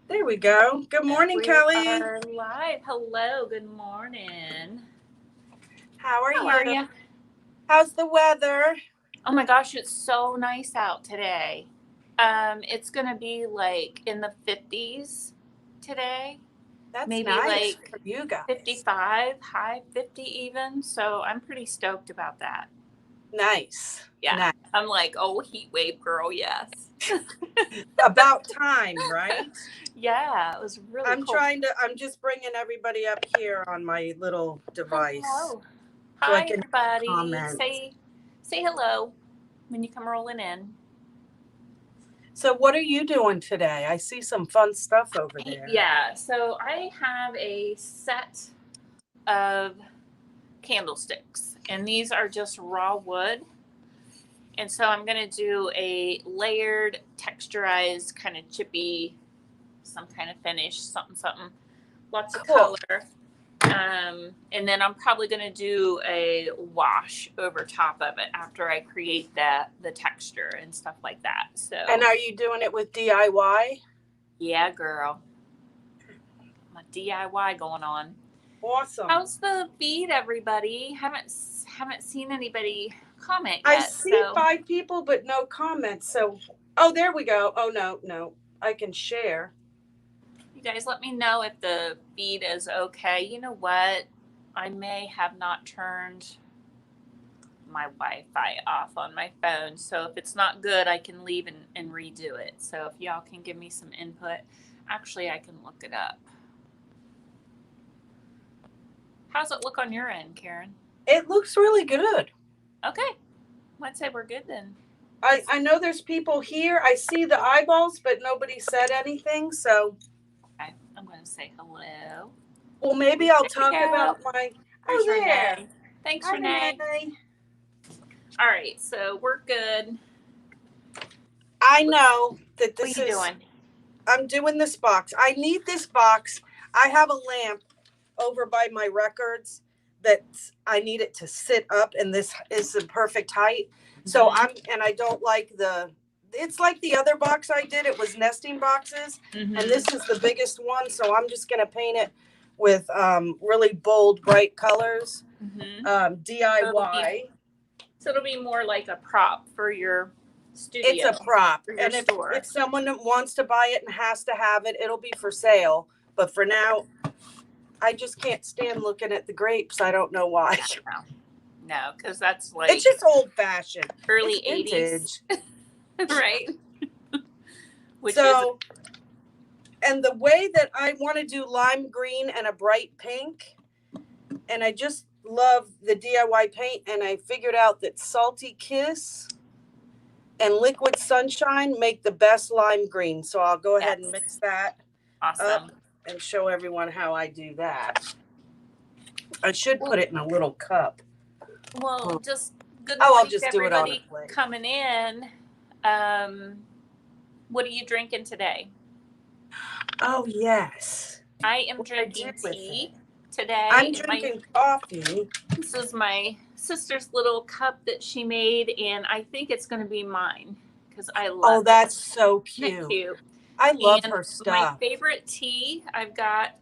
There we go. Good morning, We Kelly. are live. Hello, good morning. How are How are you? you? How's the weather? Oh my gosh, it's so nice out today. It's gonna be like in the 50s today, That's maybe nice like for you guys. 55, high 50 even. So I'm pretty stoked about that. Nice. Yeah, Nice. I'm like, oh, heat wave girl, yes. About time, right? Yeah, it was really cool. I'm just bringing everybody up here on my little device. Hello. So I Hi, can everybody. comment. Say hello when you come rolling in. So what are you doing today? I see some fun stuff over there. Yeah, so I have a set of candlesticks, and these are just raw wood. And so I'm going to do a layered, texturized, kind of chippy, some kind of finish, something, lots of Cool. color. And then I'm probably going to do a wash over top of it after I create the texture and stuff like that. So. And are you doing it with DIY? Yeah, girl. My DIY going on. Awesome. How's the feed, everybody? Haven't seen anybody comment yet. I see 5 people, but no comments. So, oh, there we go. Oh, no. I can share. You guys let me know if the feed is okay. You know what? I may have not turned my Wi-Fi off on my phone. So if it's not good, I can leave and redo it. So if y'all can give me some input, actually I can look it up. How's it look on your end, Karen? It looks really good. Okay. Let's say we're good then. I know there's people here. I see the eyeballs, but nobody said anything. So Okay. I'm going to say hello. Well, maybe I'll talk about my... There's Oh, there. Renee. Thanks, Hi, Renee. All right. So we're good. I know that this What are you doing? I'm doing this box. I need this box. I have a lamp over by my records that I need it to sit up, and this is the perfect height. So I don't like it's like the other box I did. It was nesting boxes, and this is the biggest one. So I'm just going to paint it with really bold, bright colors, DIY. So it'll be more like a prop for your studio. It's a prop. And if someone wants to buy it and has to have it, it'll be for sale. But for now, I just can't stand looking at the grapes. I don't know why. No, because that's like... It's just old-fashioned. Early 80s. Right? And the way that I want to do lime green and a bright pink, and I just love the DIY paint, and I figured out that Salty Kiss and Liquid Sunshine make the best lime green. So I'll go ahead and mix that up and show everyone how I do that. I should put it in a little cup. Well, just good morning, I'll just do it on a plate. Coming in. What are you drinking today? Oh, yes. I am drinking tea today. I'm drinking coffee. This is my sister's little cup that she made, and I think it's going to be mine because I love it. Oh, that's so cute. Isn't it cute? I love her stuff. My favorite tea I've got,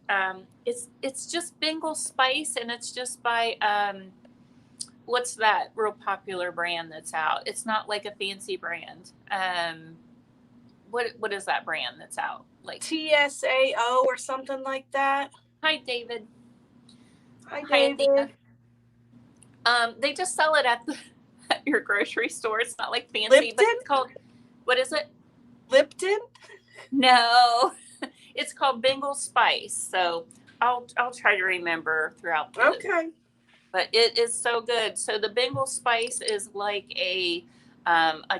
it's just Bengal Spice, and it's just by, what's that real popular brand that's out? It's not like a fancy brand. What is that brand that's out? Like TSAO or something like that. Hi, David. Hi, David. They just sell it at your grocery store. It's not like fancy, Lipton? but it's called, what is it? Lipton? No, it's called Bengal Spice. So I'll try to remember throughout the... Okay. But it is so good. So the Bengal Spice is like a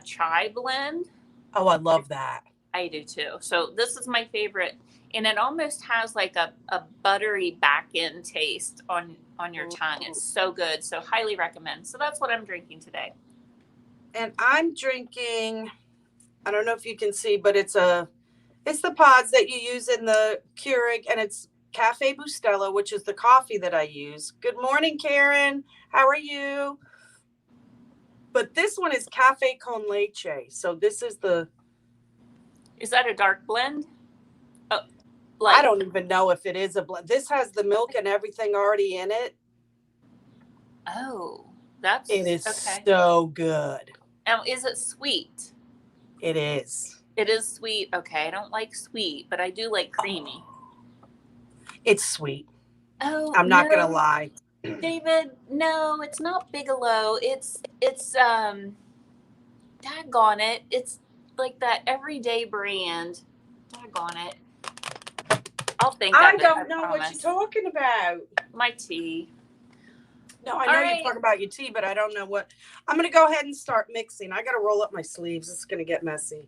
chai blend. Oh, I love that. I do too. So this is my favorite, and it almost has like a buttery back end taste on your tongue. It's so good. So highly recommend. So that's what I'm drinking today. And I'm drinking, I don't know if you can see, but it's the pods that you use in the Keurig, and it's Cafe Bustelo, which is the coffee that I use. Good morning, Karen. How are you? But this one is Cafe Con Leche. So this is Is that a dark blend? Oh, Like, I don't even know if it is a blend. This has the milk and everything already in it. oh, that's It is okay. so good. Is it sweet? It is. It is sweet. Okay, I don't like sweet, but I do like creamy. It's sweet. Oh, I'm not gonna no, lie. David, no, it's not Bigelow. It's daggone it. It's like that everyday brand. Daggone it. I'll think of it. I don't know what promise. you're talking about. My tea. No, I All know right. you're talking about your tea, but I don't know what. I'm gonna go ahead and start mixing. I gotta roll up my sleeves. It's gonna get messy.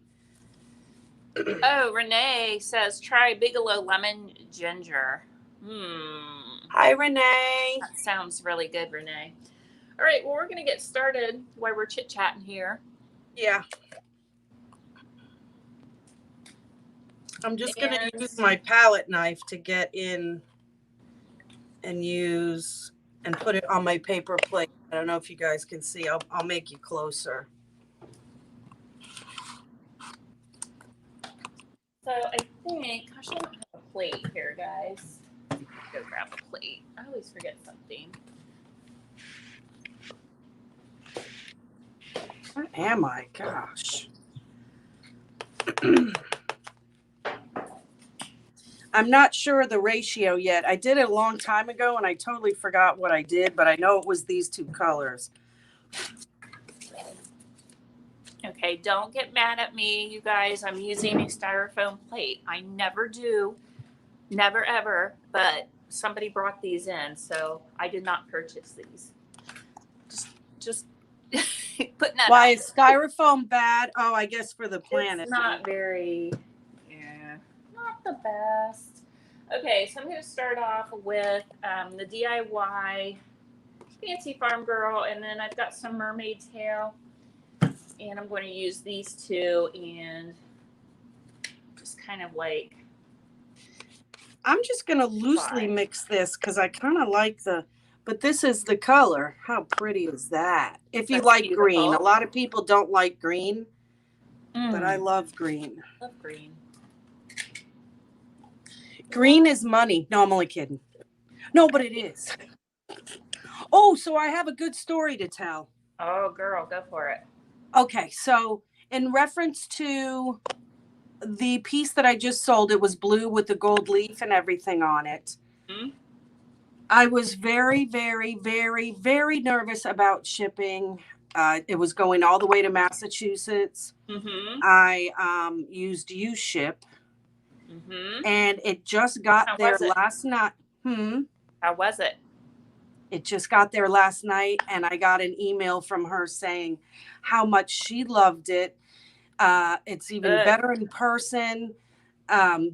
Oh, Renee says try Bigelow lemon ginger. Hi, Renee. That sounds really good, Renee. All right, well, we're going to get started while we're chit-chatting here. Yeah. I'm just going to use my palette knife to get in and use and put it on my paper plate. I don't know if you guys can see. I'll make you closer. So I think, gosh, I don't have a plate here, guys. Go grab a plate. I always forget something. Where am I? Gosh. I'm not sure of the ratio yet. I did it a long time ago and I totally forgot what I did, but I know it was these two colors. Okay, don't get mad at me, you guys. I'm using a styrofoam plate. I never do, never ever, but somebody brought these in, so I did not purchase these. Just putting that Why out. is styrofoam bad? Oh, I guess for the planet. It's not very, not the best. Okay, so I'm going to start off with the DIY Fancy Farm Girl, and then I've got some mermaid tail, and I'm going to use these two and just kind of like. I'm just going to loosely mix this because I kind of like but this is the color. How pretty is that? If you That's like beautiful. green. A lot of people don't like green, but I love green. Love green. Green is money. No, I'm only kidding. No, but it is. Oh, so I have a good story to tell. Oh, girl, go for it. Okay, so in reference to the piece that I just sold, it was blue with the gold leaf and everything on it. Mm-hmm. I was very, very, very, very nervous about shipping. It was going all the way to Massachusetts. Mm-hmm. I used U-Ship, and it just got there last night. How was it? It just got there last night, and I got an email from her saying how much she loved it. It's even better in person.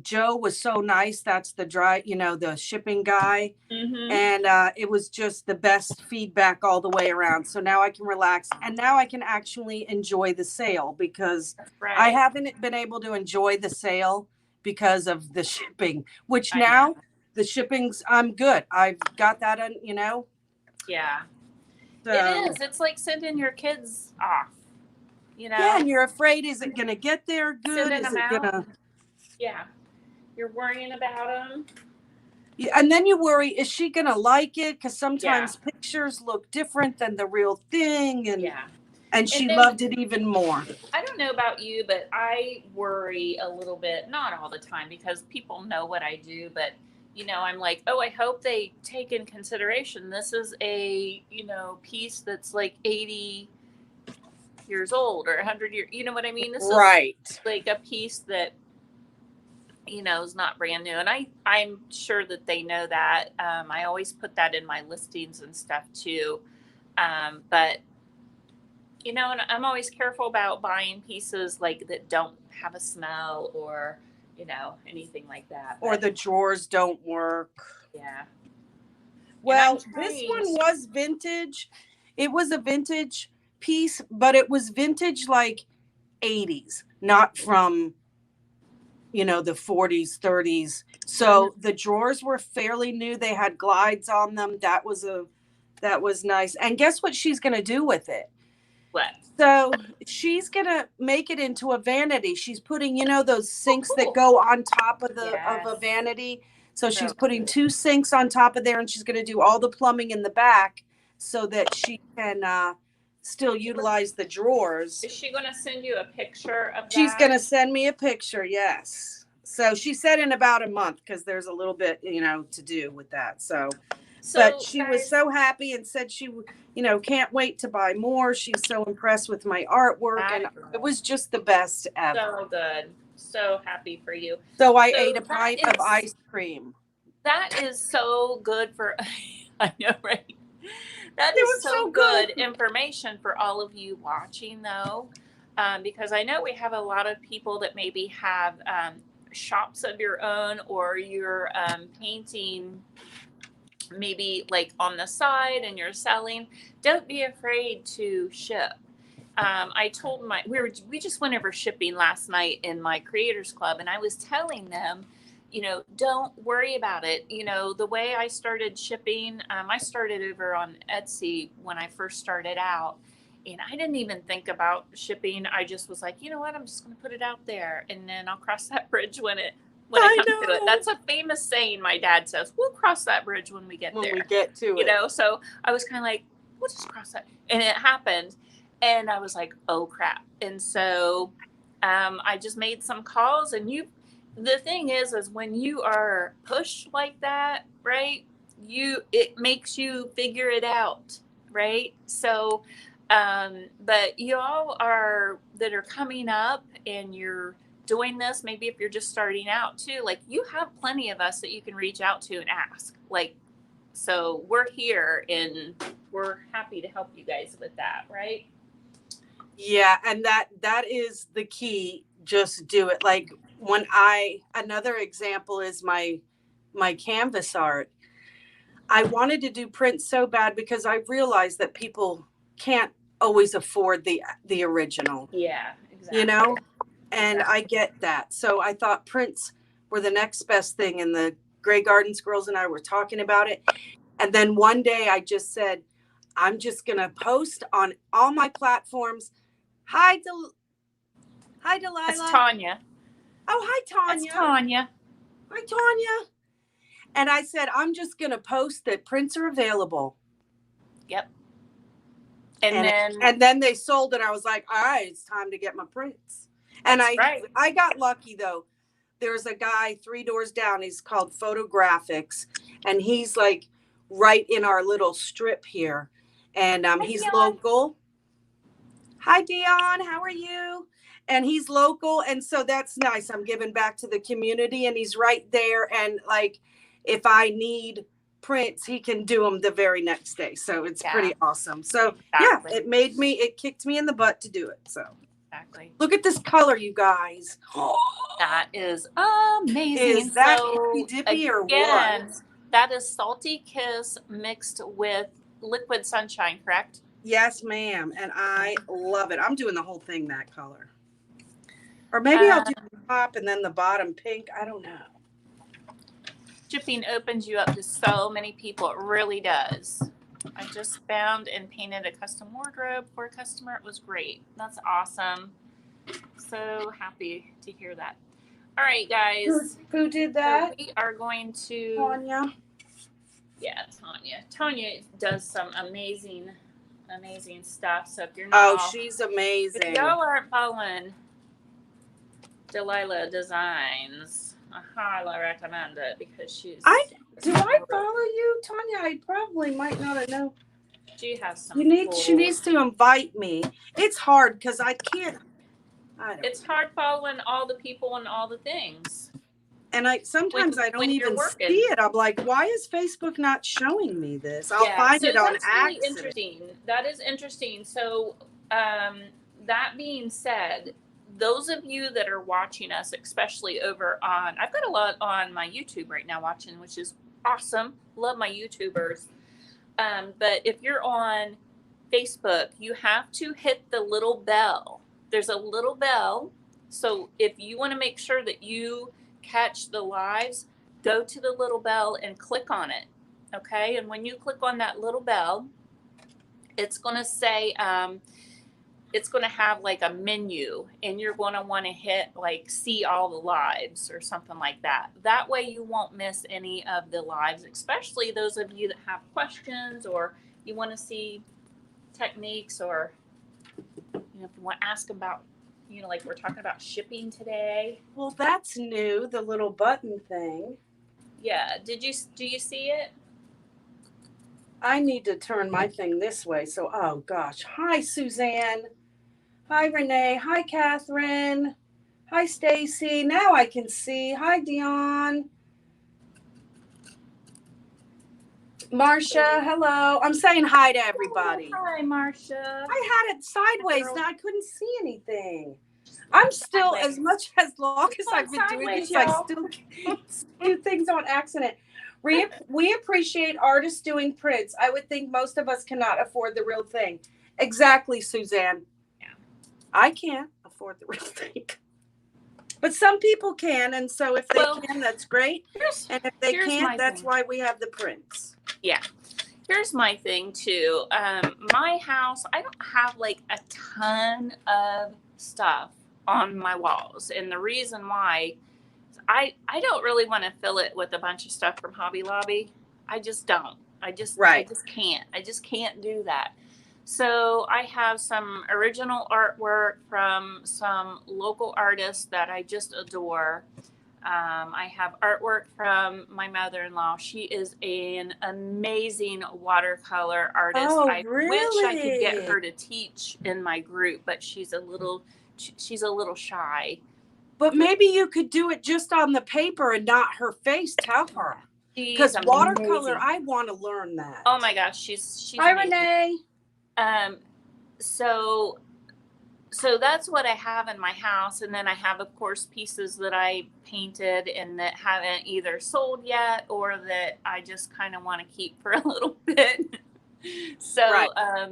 Joe was so nice. That's the the shipping guy. Mm-hmm. And it was just the best feedback all the way around. So now I can relax, and now I can actually enjoy the sale because I haven't been able to enjoy the sale because of the shipping, which now the shipping's, I'm good. I've got that on, Yeah. So, it is. It's like sending your kids off, Yeah, and you're afraid, is it going to get there good? Sending Is them it out. going to... Yeah. You're worrying about them. Yeah, and then you worry, is she going to like it? Because sometimes pictures look different than the real thing. And she loved it even more. I don't know about you, but I worry a little bit, not all the time, because people know what I do, but I'm like, oh, I hope they take in consideration this is a, piece that's like 80 years old or 100 years, you know what I mean? This is like a piece that, is not brand new. And I'm sure that they know that. I always put that in my listings and stuff too. But, and I'm always careful about buying pieces like that don't have a smell or, anything like that. Or the drawers don't work. Yeah. Well, this one was vintage. It was a vintage piece, but it was vintage like 80s, not from, the 40s, 30s. So the drawers were fairly new. They had glides on them. That was nice. And guess what she's going to do with it? What? So she's gonna make it into a vanity. She's putting, those sinks cool. that go on top of a Yes. vanity. So she's So putting cool. 2 sinks on top of there, and she's gonna do all the plumbing in the back so that she can still utilize the drawers. Is she going to send you a picture of that? She's gonna send me a picture, yes. So she said in about a month, because there's a little bit, to do with that. So but she was so happy and said she, can't wait to buy more. She's so impressed with my artwork, and it was just the best ever. So good. So happy for you. So I ate a pint of ice cream. That is so good for, I know, right? That is so good information for all of you watching, though, because I know we have a lot of people that maybe have shops of your own, or you're painting maybe like on the side and you're selling. Don't be afraid to ship. I told we just went over shipping last night in my creators club, and I was telling them, don't worry about it. The way I started shipping, I started over on Etsy when I first started out, and I didn't even think about shipping. I just was like, you know what, I'm just going to put it out there, and then I'll cross that bridge when it comes to it. That's a famous saying my dad says. We'll cross that bridge when we get there. When we get to it. So I was kind of like, we'll just cross that. And it happened. And I was like, oh, crap. And so I just made some calls. And the thing is when you are pushed like that, right, it makes you figure it out, right? So, but you all that are coming up and you're doing this, maybe if you're just starting out too, like you have plenty of us that you can reach out to and ask. Like, so we're here and we're happy to help you guys with that, right? Yeah, and that is the key. Just do it. Like another example is my canvas art. I wanted to do print so bad because I realized that people can't always afford the original. Yeah, exactly. And I get that. So I thought prints were the next best thing. And the Grey Gardens girls and I were talking about it. And then one day I just said, I'm just going to post on all my platforms. Hi, Delilah. That's Tanya. Oh, hi, Tanya. That's Tanya. Hi, Tanya. And I said, I'm just going to post that prints are available. Yep. And then they sold, and I was like, all right, it's time to get my prints. And I got lucky, though. There's a guy 3 doors down. He's called Photographics, and he's like right in our little strip here. And he's local. Hi, Dion. How are you? And he's local, and so that's nice. I'm giving back to the community, and he's right there. And like, if I need prints, he can do them the very next day. So it's pretty awesome. So it kicked me in the butt to do it. So. Exactly. Look at this color, you guys. That is amazing. Is that Hippy Dippy or what? That is Salty Kiss mixed with Liquid Sunshine, correct? Yes, ma'am. And I love it. I'm doing the whole thing that color. Or maybe I'll do the top and then the bottom pink. I don't know. Shipping opens you up to so many people. It really does. I just found and painted a custom wardrobe for a customer. It was great. That's awesome. So happy to hear that. All right, guys. Who did that? So we are going to... Tanya. Yeah, Tanya. Tanya does some amazing stuff. So if you're not... Oh, she's amazing. If y'all aren't following Delilah Designs, I highly recommend it because she's... Do I follow you, Tanya? I probably might not know. She has some. She needs to invite me. It's hard because I can't. It's hard following all the people and all the things. And sometimes I don't even see it. I'm like, why is Facebook not showing me this? I'll find it on accident. Really interesting. That is interesting. So, that being said, those of you that are watching us, especially over on, I've got a lot on my YouTube right now watching, which is awesome. Love my YouTubers. But if you're on Facebook, you have to hit the little bell. There's a little bell. So if you want to make sure that you catch the lives, go to the little bell and click on it. Okay. And when you click on that little bell, it's going to say, it's going to have like a menu, and you're going to want to hit like see all the lives or something like that. That way you won't miss any of the lives, especially those of you that have questions, or you want to see techniques, or if you want to ask about, like we're talking about shipping today. Well, that's new, the little button thing. Yeah. Do you see it? I need to turn my thing this way. So, oh gosh. Hi, Suzanne. Hi, Renee. Hi, Catherine. Hi, Stacy. Now I can see. Hi, Dion. Marcia, hello. I'm saying hi to everybody. Oh, hi, Marcia. I had it sideways. Now I couldn't see anything. I'm still, as long as I've been doing this, I still do things on accident. We appreciate artists doing prints. I would think most of us cannot afford the real thing. Exactly, Suzanne. Yeah. I can't afford the real thing. But some people can, and so if they can, that's great. And if they can't, that's why we have the prints. Yeah. Here's my thing too. My house, I don't have like a ton of stuff on my walls, and the reason why, I don't really want to fill it with a bunch of stuff from Hobby Lobby. I just don't. I just can't. I just can't do that. So I have some original artwork from some local artists that I just adore. I have artwork from my mother-in-law. She is an amazing watercolor artist. Oh, I really? wish I could get her to teach in my group, but she's a little shy. But maybe you could do it just on the paper and not her face. Tell her. Because watercolor, I want to learn that. Oh my gosh, she's Hi, amazing. Renee. So that's what I have in my house, and then I have, of course, pieces that I painted and that haven't either sold yet or that I just kind of want to keep for a little bit. So right.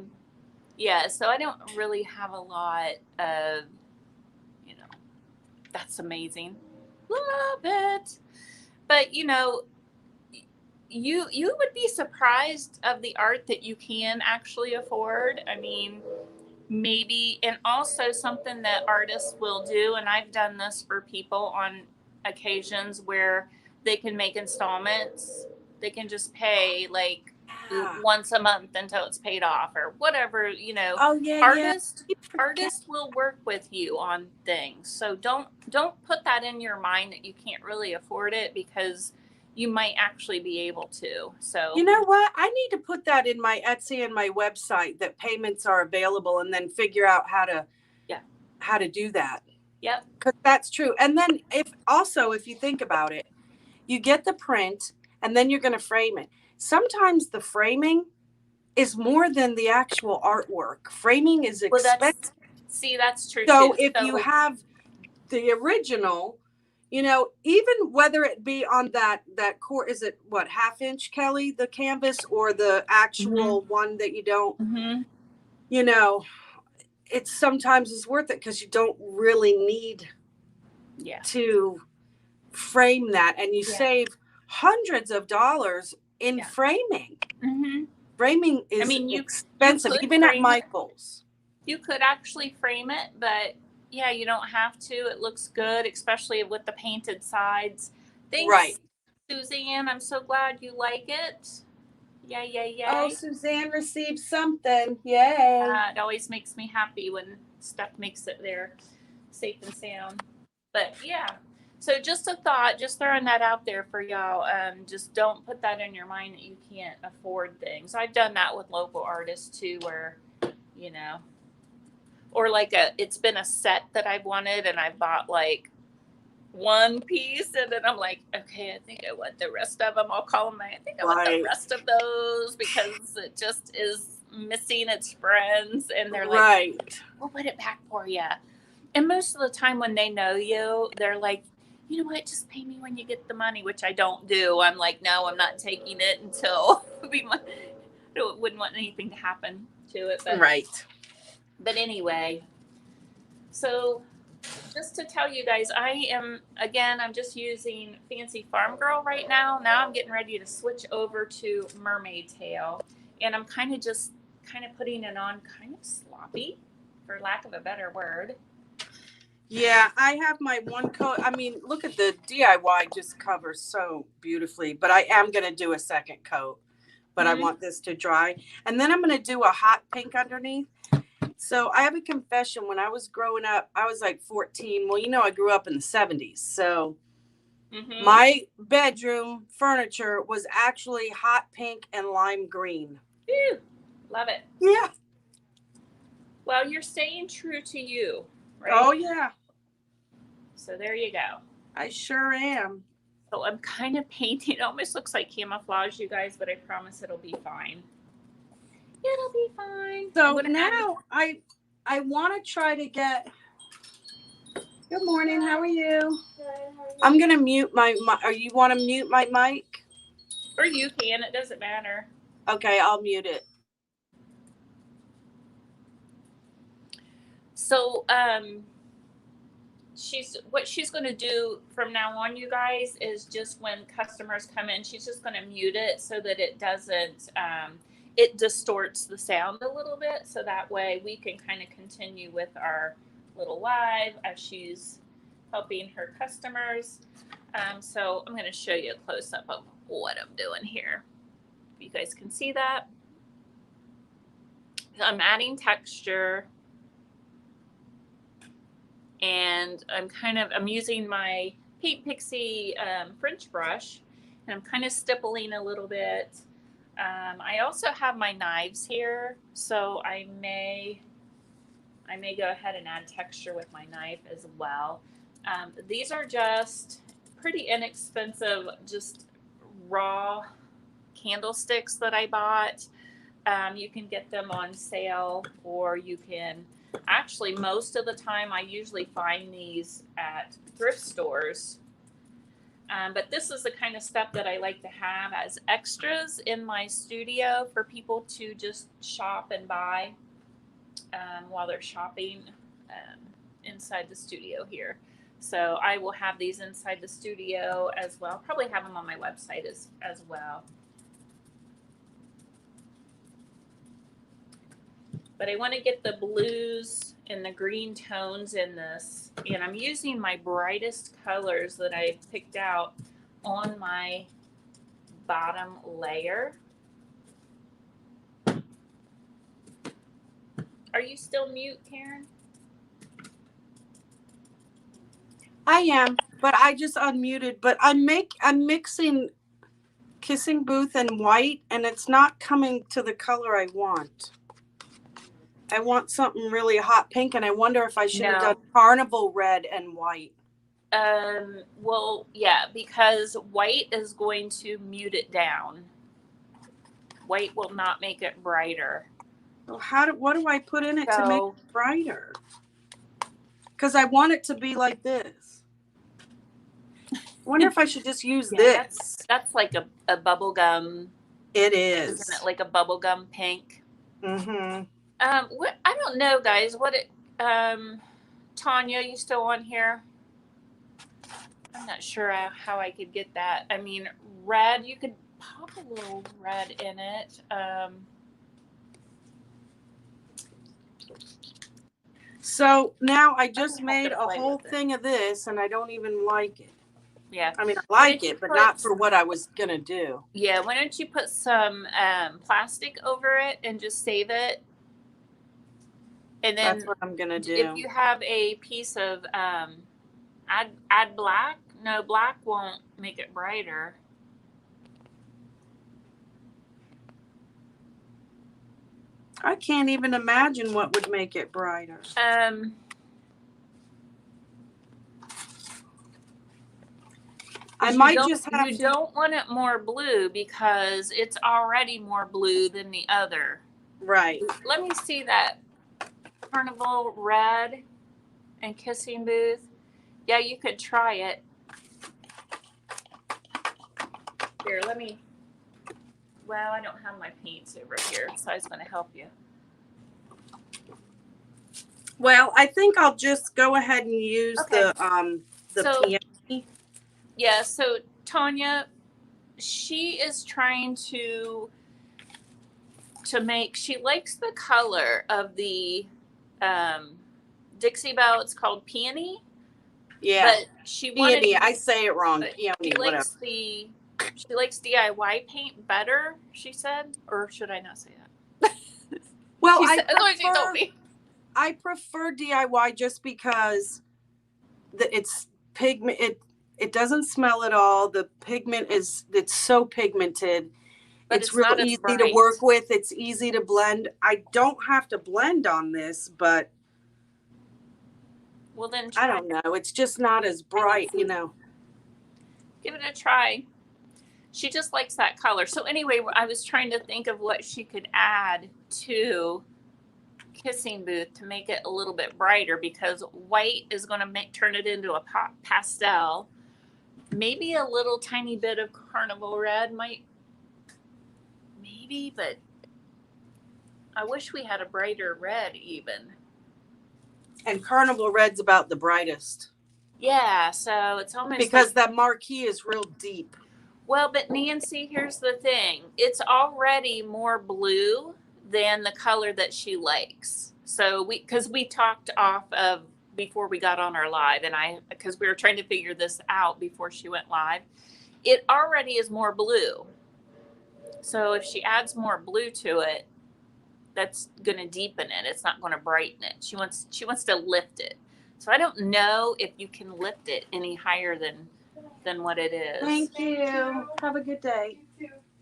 Yeah, so I don't really have a lot of, that's amazing, love it. But you would be surprised of the art that you can actually afford. I mean, maybe, and also something that artists will do, and I've done this for people on occasions where they can make installments. They can just pay like once a month until it's paid off or whatever, Oh, yeah, artists will work with you on things. So don't put that in your mind that you can't really afford it, because you might actually be able to. So you know what? I need to put that in my Etsy and my website that payments are available, and then figure out how to do that. Yep. Because that's true. And then if you think about it, you get the print and then you're going to frame it. Sometimes the framing is more than the actual artwork. Framing is expensive. That's true. So if you have the original, even whether it be on that core, is it what, 1/2 inch, Kelly, the canvas, or the actual one that you don't, it sometimes is worth it, because you don't really need to frame that, and you save hundreds of dollars in framing. Framing is expensive, even at Michael's. You could actually frame it, but yeah, you don't have to. It looks good, especially with the painted sides. Thanks, Suzanne. I'm so glad you like it. Yay, yay, yay. Oh, Suzanne received something. Yay. It always makes me happy when stuff makes it there safe and sound. But yeah, so just a thought, just throwing that out there for y'all. Just don't put that in your mind that you can't afford things. I've done that with local artists too, where, or like it's been a set that I've wanted, and I bought like one piece, and then I'm like, okay, I think I want the rest of them. I'll call them, I think I want the rest of those, because it just is missing its friends. And they're like, we'll put it back for you. And most of the time when they know you, they're like, you know what, just pay me when you get the money, which I don't do. I'm like, no, I'm not taking it until I wouldn't want anything to happen to it. But, But anyway, so just to tell you guys, I'm just using Fancy Farm Girl right now. Now I'm getting ready to switch over to Mermaid Tail, and I'm kind of putting it on kind of sloppy. for lack of a better word. Yeah, I have my one coat. I mean, look at the DIY just covers so beautifully, but I am going to do a second coat, but I want this to dry. And then I'm going to do a hot pink underneath. So I have a confession. When I was growing up, I was like 14. Well, you know, I grew up in the 70s. So my bedroom furniture was actually hot pink and lime green. Ew, love it. Yeah. Well, you're staying true to you, right? Oh, yeah. So there you go. I sure am. So I'm kind of painting. It almost looks like camouflage, you guys, but I promise it'll be fine. It'll be fine. So now I want to try to get. Good morning. How are you? I'm gonna mute my. Or you want to mute my mic? Or you can. It doesn't matter. Okay, I'll mute it. So what she's going to do from now on, you guys, is just when customers come in, she's just going to mute it so that it doesn't. It distorts the sound a little bit, so that way we can kind of continue with our little live as she's helping her customers. So I'm going to show you a close-up of what I'm doing here. If you guys can see that. I'm adding texture, and I'm using my Paint Pixie French brush, and I'm kind of stippling a little bit. I also have my knives here, so I may go ahead and add texture with my knife as well. These are just pretty inexpensive, just raw candlesticks that I bought. You can get them on sale, or you can actually, most of the time I usually find these at thrift stores. But this is the kind of stuff that I like to have as extras in my studio for people to just shop and buy while they're shopping inside the studio here. So I will have these inside the studio as well. Probably have them on my website as well. But I want to get the blues and the green tones in this. And I'm using my brightest colors that I picked out on my bottom layer. Are you still mute, Karen? I am, but I just unmuted. But I'm mixing Kissing Booth and white, and it's not coming to the color I want. I want something really hot pink, and I wonder if I should have done Carnival red and white. Well, yeah, because white is going to mute it down. White will not make it brighter. So what do I put in it to make it brighter? Because I want it to be like this. I wonder if I should just use this. That's like a bubble gum. It is. Isn't it like a bubble gum pink? Mm-hmm. What I don't know, guys. Tanya, you still on here? I'm not sure how I could get that. I mean, red. You could pop a little red in it. So now I just made a whole thing of this, and I don't even like it. Yeah. I mean, I like it, but not for what I was gonna do. Yeah. Why don't you put some plastic over it and just save it? And then that's what I'm gonna do. If you have a piece of add black. No, black won't make it brighter. I can't even imagine what would make it brighter. I might just have You don't want it more blue because it's already more blue than the other. Right. Let me see that Carnival red and Kissing Booth. Yeah, you could try it. Here, well, I don't have my paints over here, so I was going to help you. Well, I think I'll just go ahead and use the peony. Yeah, so Tanya, she is trying to make, she likes the color of the Dixie Belle. It's called Peony. Yeah. But she wanted. Peony. I say it wrong. But Peony, she whatever. likes DIY paint better. She said, or should I not say that? Well, that's what she told me. I prefer DIY just because it's pigment. It doesn't smell at all. The pigment it's so pigmented. But it's real easy to work with. It's easy to blend. I don't have to blend on this, but well, then I don't know. It's just not as bright, you know. Give it a try. She just likes that color. So anyway, I was trying to think of what she could add to Kissing Booth to make it a little bit brighter, because white is going to turn it into a pastel. Maybe a little tiny bit of Carnival Red might, maybe, but I wish we had a brighter red even. And Carnival Red's about the brightest. Yeah, so it's almost because that marquee is real deep. Well, but Nancy, here's the thing. It's already more blue than the color that she likes. So because we talked off of before we got on our live, and because we were trying to figure this out before she went live, it already is more blue. So if she adds more blue to it, that's going to deepen it. It's not going to brighten it. She wants to lift it. So I don't know if you can lift it any higher than what it is. Thank you. Have a good day.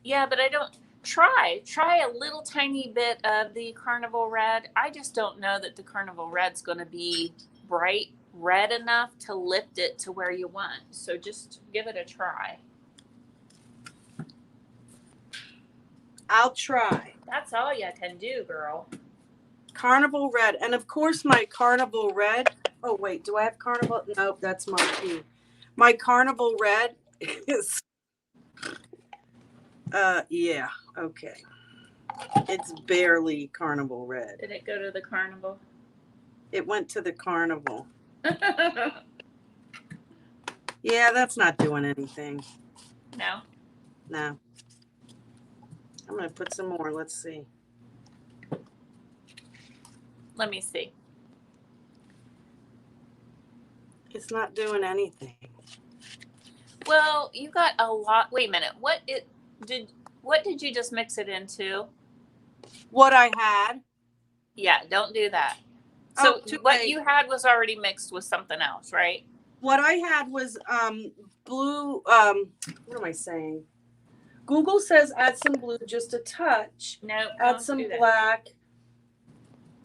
Yeah, but I don't try a little tiny bit of the Carnival Red. I just don't know that the Carnival Red's going to be bright red enough to lift it to where you want. So just give it a try. I'll try. That's all you can do, girl. Carnival Red. And of course my Carnival Red. Oh, wait. Do I have Carnival? Nope, that's Marquee. My Carnival Red is... yeah. Okay. It's barely Carnival Red. Did it go to the carnival? It went to the carnival. Yeah, that's not doing anything. No? No. I'm going to put some more. Let's see. Let me see. It's not doing anything. Well, you got a lot. Wait a minute. What did you just mix it into? What I had. Yeah, don't do that. So what late. you had was already mixed with something else, right? What I had was blue. What am I saying? Google says add some blue, just a touch. No, add some black.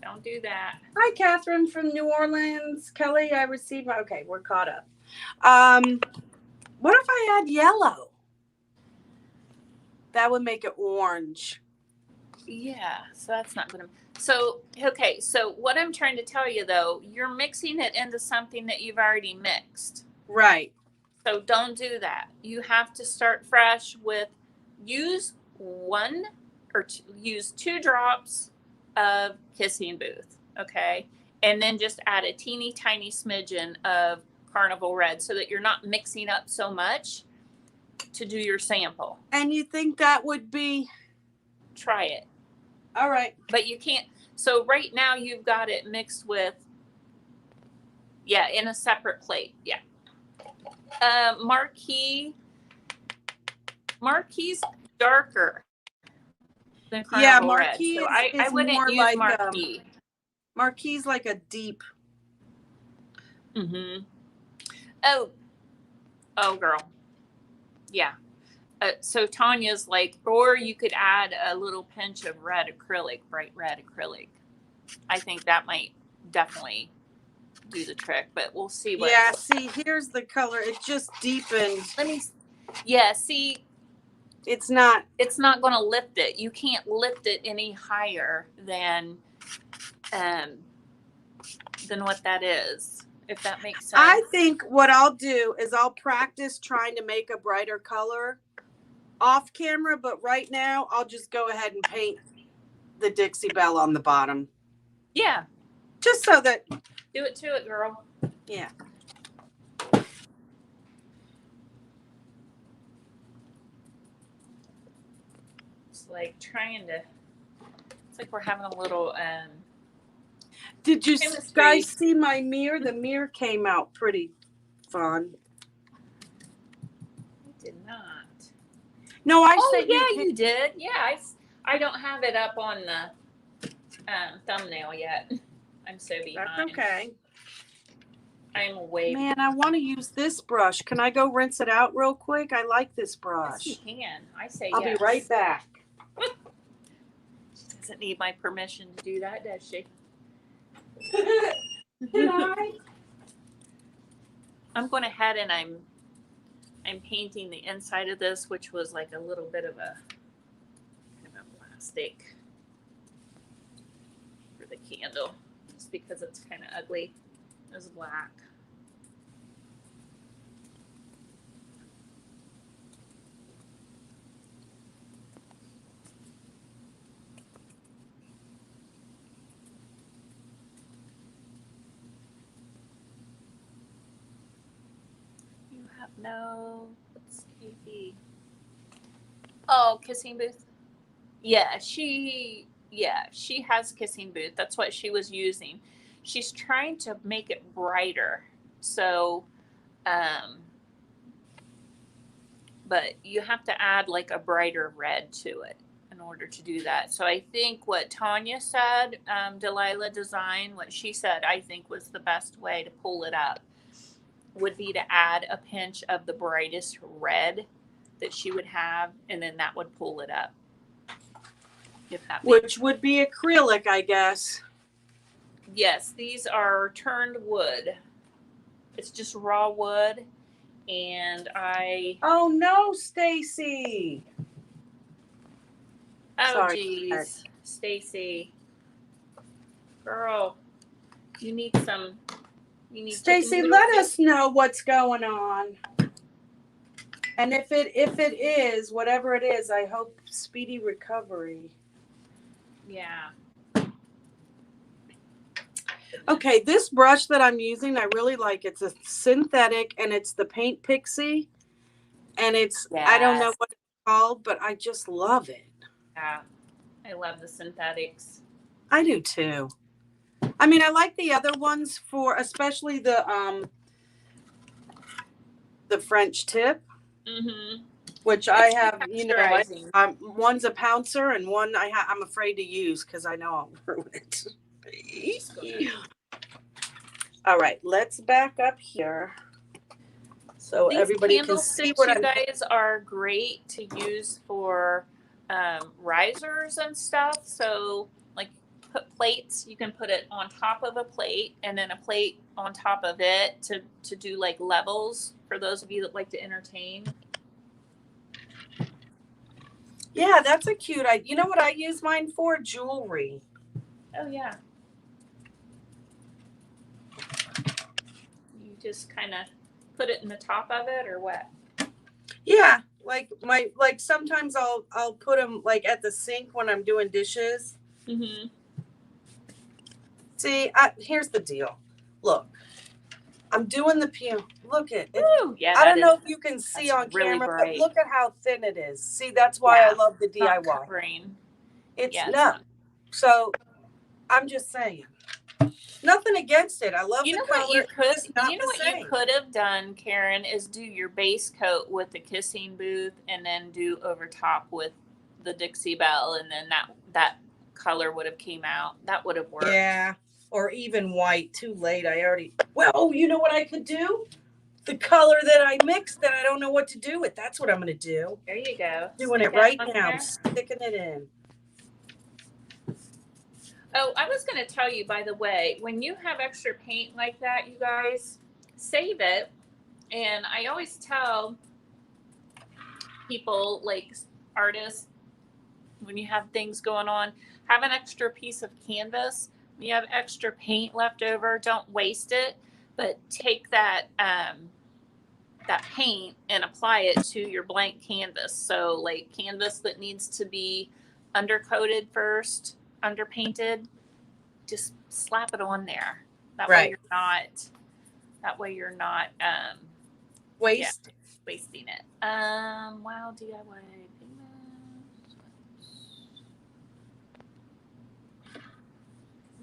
Don't do that. Hi, Catherine from New Orleans. Kelly, I received my. Okay, we're caught up. What if I add yellow? That would make it orange. Yeah, so that's not going to. So, okay, so what I'm trying to tell you, though, you're mixing it into something that you've already mixed. Right. So don't do that. You have to start fresh with use 2 drops of Kissing Booth, okay? And then just add a teeny tiny smidgen of Carnival Red so that you're not mixing up so much to do your sample. And you think that would be? Try it. All right. But you can't. So right now you've got it mixed with, yeah, in a separate plate. Yeah. Marquee's darker than Carnival Marquee Red. So is I wouldn't more use like Marquee. Marquee's like a deep. Mm-hmm. Oh, girl. Yeah. So Tanya's like, or you could add a little pinch of red acrylic, bright red acrylic. I think that might definitely do the trick, but we'll see. Yeah, see, here's the color. It just deepened. Yeah, see. It's not going to lift it. You can't lift it any higher than what that is, if that makes sense. I think what I'll do is I'll practice trying to make a brighter color off camera, but right now I'll just go ahead and paint the Dixie Belle on the bottom. Yeah. Just so that. Do it to it, girl. Yeah. It's like trying to, it's like we're having a little, Did you Chemistry. guys see my mirror? The mirror came out pretty fun. I did not. No, I Oh, said yeah, you did. Yeah, I don't have it up on the thumbnail yet. I'm so behind. That's okay. I'm way Man, I want to use this brush. Can I go rinse it out real quick? I like this brush. Yes, you can. I say I'll yes. be right back. She doesn't need my permission to do that, does she? Did I? I'm going ahead and I'm painting the inside of this, which was like a little bit of a kind of a plastic for the candle, just because it's kind of ugly. It's black. You have no. What's KB? Oh, kissing booth. Yeah, she has kissing booth. That's what she was using. She's trying to make it brighter. So, but you have to add like a brighter red to it in order to do that. So I think what Tanya said, Delilah Design, what she said, I think was the best way to pull it up would be to add a pinch of the brightest red that she would have, and then that would pull it up. If that Which would be acrylic, I guess. Yes, these are turned wood. It's just raw wood, and Oh no, Stacy. Oh, Sorry. geez, Stacy, girl, you need some. You need Stacy, let us know what's going on. And if it is whatever it is, I hope speedy recovery. Yeah. Okay, this brush that I'm using, I really like. It's a synthetic, and it's the Paint Pixie, and it's I don't know what it's called, but I just love it. Yeah, I love the synthetics. I do too. I mean, I like the other ones for, especially the French tip, which I have. You know, one's a pouncer, and one I'm afraid to use because I know I'll ruin it. All right, let's back up here so These everybody can see what you guys are great to use for risers and stuff. So like put plates, you can put it on top of a plate and then a plate on top of it to do like levels for those of you that like to entertain. Yeah, that's a cute idea. You know what I use mine for? Jewelry. Oh yeah. You just kind of put it in the top of it, or what? Yeah, like sometimes I'll put them like at the sink when I'm doing dishes. Mm-hmm. See, here's the deal. Look, I'm doing the peel. Look at it. Ooh, yeah, I don't know if you can see on really camera, bright. but look at how thin it is. See, that's why I love the DIY. It's not. So I'm just saying. Nothing against it. I love the color. What you could have done, Karen, is do your base coat with the kissing booth and then do over top with the Dixie Belle, and then that color would have came out. That would have worked. Yeah. Or even white. Too late. Well, you know what I could do? The color that I mixed that I don't know what to do with. That's what I'm going to do. There you go. Doing it right now. I'm sticking it in. Oh, I was going to tell you, by the way, when you have extra paint like that, you guys, save it. And I always tell people, like artists, when you have things going on, have an extra piece of canvas. When you have extra paint left over, don't waste it, but take that that paint and apply it to your blank canvas. So like canvas that needs to be undercoated first, underpainted, just slap it on there. That way you're not wasting it. Wow, DIY pigment.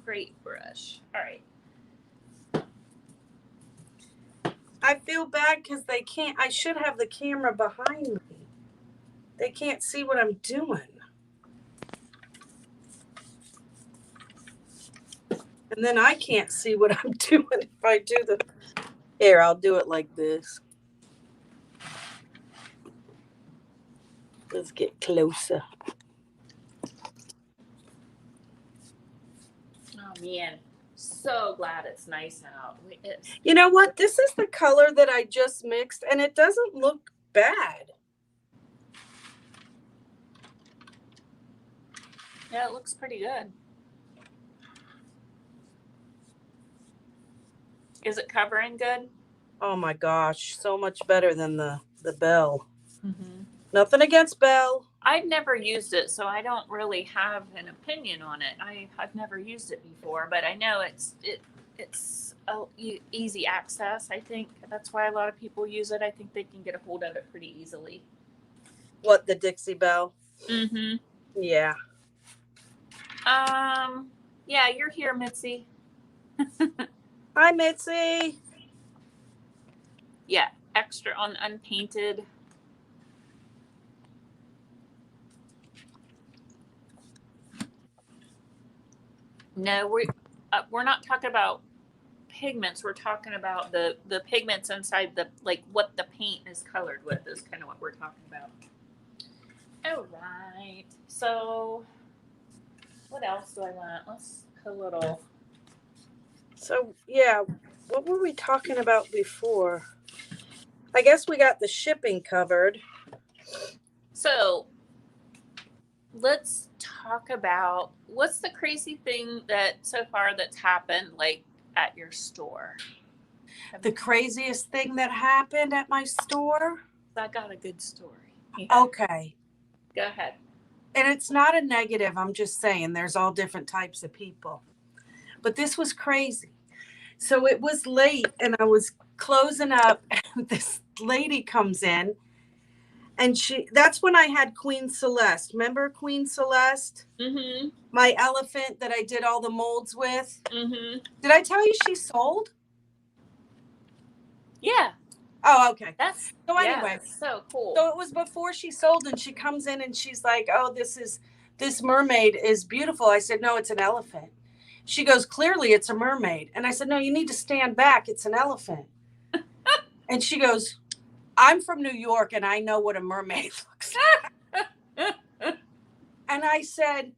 great brush. All right. I feel bad because they can't. I should have the camera behind me. They can't see what I'm doing. And then I can't see what I'm doing if I do the... Here, I'll do it like this. Let's get closer. Oh man, so glad it's nice out. You know what? This is the color that I just mixed, and it doesn't look bad. Yeah, it looks pretty good. Is it covering good? Oh my gosh, so much better than the Bell. Mm-hmm. Nothing against Bell. I've never used it, so I don't really have an opinion on it. I've never used it before, but I know it's easy access. I think that's why a lot of people use it. I think they can get a hold of it pretty easily. What, the Dixie Bell? Mm-hmm. Yeah. Yeah, you're here, Mitzi. Hi, Mitzi. Yeah, extra on unpainted. No, we're not talking about pigments. We're talking about the pigments inside the, like, what the paint is colored with is kind of what we're talking about. All right. So what else do I want? Let's a little. So, yeah, what were we talking about before? I guess we got the shipping covered. So let's talk about what's the crazy thing that so far that's happened, like, at your store. The craziest thing that happened at my store? I got a good story. Yeah. Okay. Go ahead. And it's not a negative. I'm just saying there's all different types of people. But this was crazy. So it was late and I was closing up. And this lady comes in and that's when I had Queen Celeste. Remember Queen Celeste? Mm-hmm. My elephant that I did all the molds with. Mm-hmm. Did I tell you she sold? Yeah. Oh, okay. So anyway, that's so cool. So it was before she sold, and she comes in and she's like, "Oh, this mermaid is beautiful." I said, "No, it's an elephant." She goes, "Clearly it's a mermaid." And I said, "No, you need to stand back. It's an elephant." And she goes, "I'm from New York and I know what a mermaid looks like." And I said,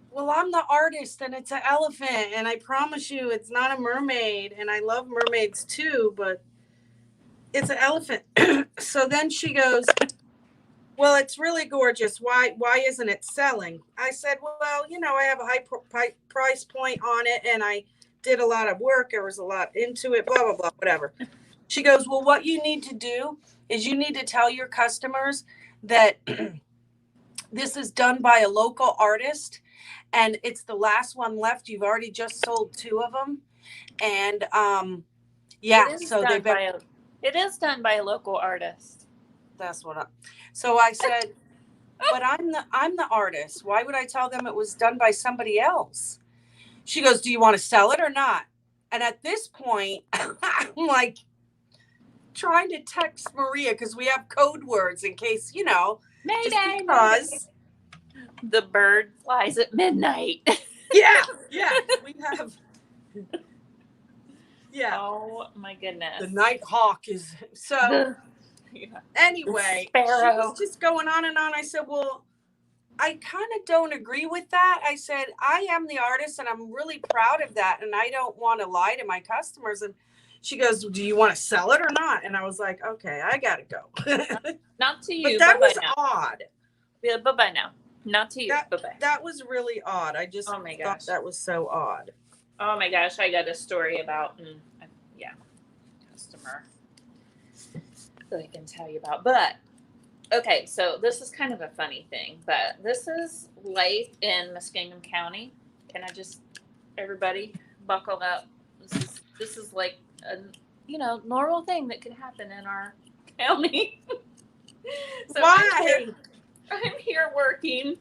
"Well, I'm the artist and it's an elephant, and I promise you it's not a mermaid, and I love mermaids too, but it's an elephant." So then she goes, "Well, it's really gorgeous. Why isn't it selling?" I said, "Well, I have a high price point on it, and I did a lot of work. There was a lot into it, blah, blah, blah, whatever." She goes, "Well, what you need to do is you need to tell your customers that this is done by a local artist, and it's the last one left. You've already just sold 2 of them." And yeah, so it is done by a local artist. That's what so I said, "But I'm the artist. Why would I tell them it was done by somebody else?" She goes, "Do you want to sell it or not?" And at this point, I'm like trying to text Maria because we have code words in case, Mayday, just because. The bird flies at midnight. Yeah, we have. Yeah. Oh my goodness. The night hawk is so. Anyway, she was just going on and on. I said, "Well, I kind of don't agree with that." I said, "I am the artist and I'm really proud of that. And I don't want to lie to my customers." And she goes, "Do you want to sell it or not?" And I was like, "Okay, I got to go." Not to you. But that was now. odd. Yeah, bye-bye now. Not to you. Bye-bye. That was really odd. I just thought that was so odd. Oh my gosh, I got a story about, customer that I can tell you about. But, okay, so this is kind of a funny thing, but this is life in Muskingum County. Can I just, everybody, buckle up? This is like a, normal thing that could happen in our county. So why? I'm here working,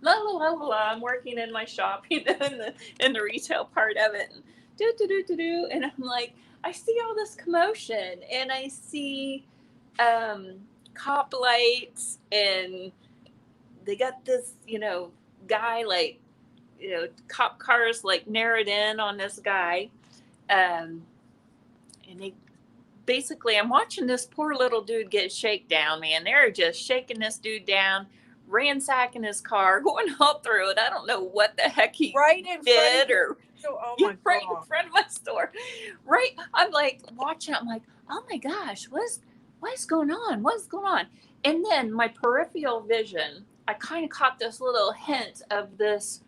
la la la la la. I'm working in my shop, you know, in the retail part of it. And do do do do do. And I'm like, I see all this commotion, and I see cop lights, and they got this, you know, guy like, you know, cop cars like narrowed in on this guy, and they basically, I'm watching this poor little dude get shakedown, man. They're just shaking this dude down, ransacking his car, going all through it. I don't know what the heck he Right in did, front of or oh yeah, my right in God. front of my store. Right, I'm like watching. I'm like, oh my gosh, what's going on? What's going on? And then my peripheral vision, I kind of caught this little hint of this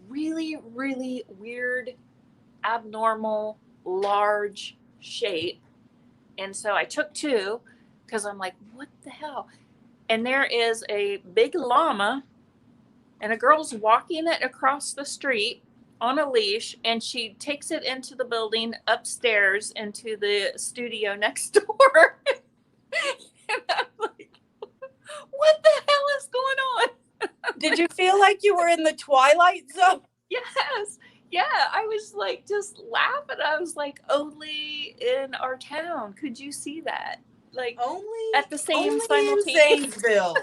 really, really weird, abnormal, large shape. And so I took two because I'm like, what the hell? And there is a big llama, and a girl's walking it across the street on a leash, and she takes it into the building upstairs into the studio next door. And I'm like, what the hell is going on? Did you feel like you were in the Twilight Zone? Yes. Yeah, I was like just laughing. I was like, only in our town could you see that? Like Only at the same in simultaneous. Zanesville.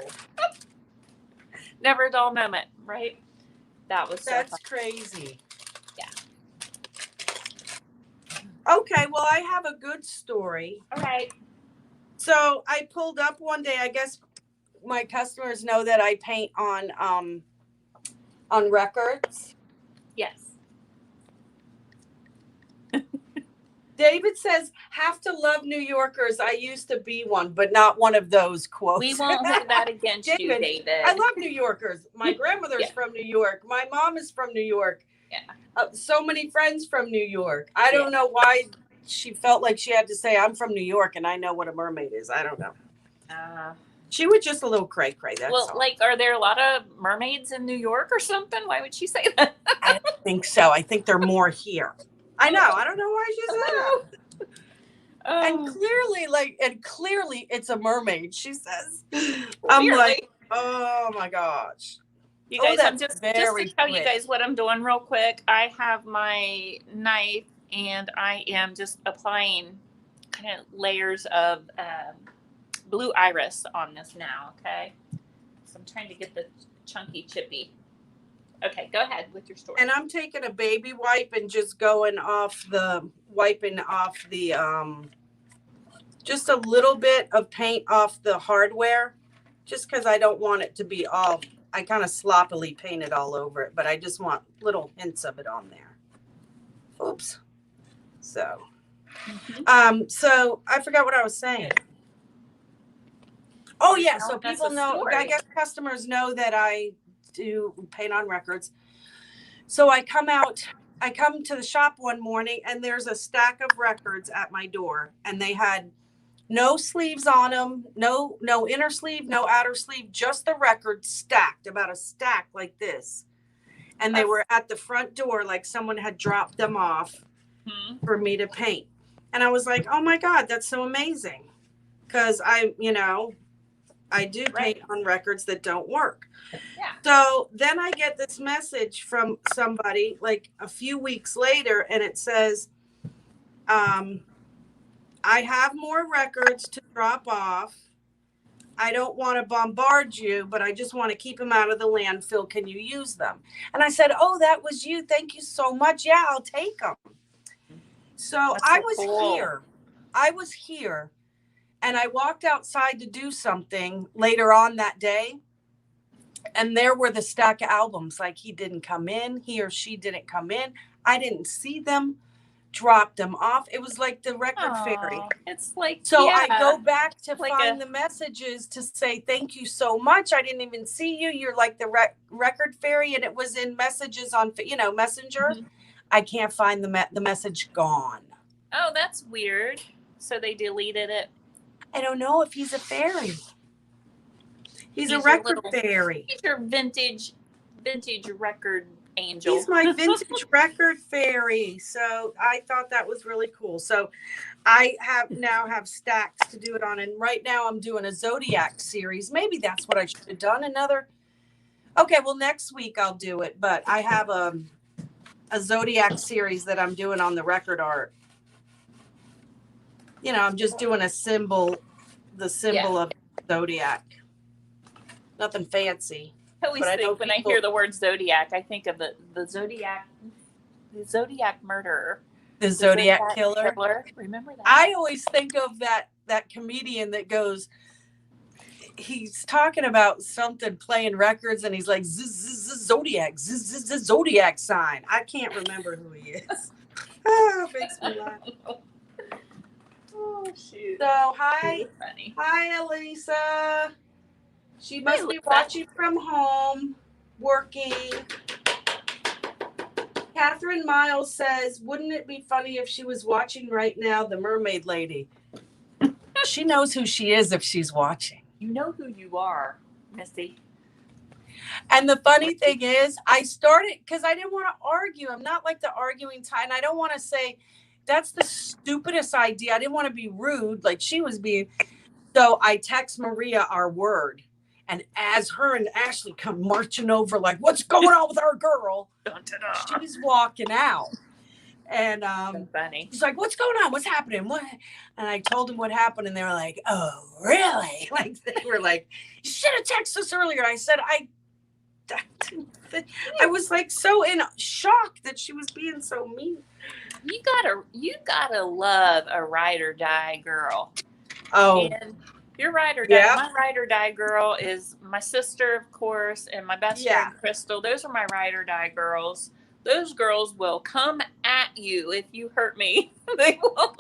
Never a dull moment, right? That was so That's fun. crazy. Yeah. Okay, well, I have a good story. All right. So I pulled up one day. I guess my customers know that I paint on records. Yes. David says, have to love New Yorkers. I used to be one, but not one of those quotes. We won't hold that against you, David. I love New Yorkers. My grandmother's Yeah. from New York. My mom is from New York. Yeah. So many friends from New York. I don't know why she felt like she had to say, I'm from New York and I know what a mermaid is. I don't know. She was just a little cray-cray, that's all. Like, are there a lot of mermaids in New York or something? Why would she say that? I don't think so. I think they're more here. I know. I don't know why she said that. And clearly it's a mermaid, she says. I'm like, oh my gosh. You guys, I'm that's just to tell you guys what I'm doing real quick. I have my knife and I am just applying kind of layers of blue iris on this now, okay? So I'm trying to get the chunky chippy. Okay, go ahead with your story. And I'm taking a baby wipe and just wiping off the just a little bit of paint off the hardware, just because I don't want it to be all, I kind of sloppily painted all over it, but I just want little hints of it on there. Oops. So, so I forgot what I was saying. Oh yeah, so people know, I guess customers know that I do paint on records. So I come to the shop one morning and there's a stack of records at my door, and they had no sleeves on them, no inner sleeve, no outer sleeve, just the records stacked, about a stack like this. And they were at the front door, like someone had dropped them off for me to paint. And I was like, oh my God, that's so amazing. Because I do paint on records that don't work. Yeah. So then I get this message from somebody like a few weeks later, and it says, I have more records to drop off. I don't want to bombard you, but I just want to keep them out of the landfill. Can you use them? And I said, oh, that was you. Thank you so much. Yeah, I'll take them. So I was here. And I walked outside to do something later on that day. And there were the stack of albums. Like he didn't come in. He or she didn't come in. I didn't see them. Dropped them off. It was like the record fairy. It's like, so I go back to find the messages to say, thank you so much. I didn't even see you. You're like the record fairy. And it was in messages on, Messenger. Mm-hmm. I can't find the message, gone. Oh, that's weird. So they deleted it. I don't know if he's a fairy. He's a record fairy. He's your vintage record angel. He's my vintage record fairy. So I thought that was really cool. So I now have stacks to do it on. And right now I'm doing a Zodiac series. Maybe that's what I should have done. Another Okay, well, next week I'll do it, but I have a zodiac series that I'm doing on the record art. You know, I'm just doing the symbol of zodiac. Nothing fancy. I always But I know think when I hear the word zodiac, I think of the Zodiac murderer. the Zodiac killer. Remember that? I always think of that comedian that goes, he's talking about something playing records and he's like Zodiac Zodiac sign. I can't remember who he is. Oh, it makes me laugh. Oh shoot. So hi Elisa. She must be watching from home, working. Catherine Miles says, wouldn't it be funny if she was watching right now, the mermaid lady? She knows who she is if she's watching. You know who you are, Misty. And the funny thing is, I started because I didn't want to argue. I'm not like the arguing type. And I don't want to say that's the stupidest idea. I didn't want to be rude like she was being. So I text Maria our word. And as her and Ashley come marching over, like, what's going on with our girl? She's walking out. And funny. She's like, what's going on? What's happening? What? And I told them what happened. And they were like, oh, really? Like, they were like, you should have texted us earlier. I said, I was like so in shock that she was being so mean. You gotta love a ride or die girl. Oh. And your ride or die, my ride or die girl is my sister, of course, and my best friend Crystal. Those are my ride or die girls. Those girls will come at you if you hurt me. They will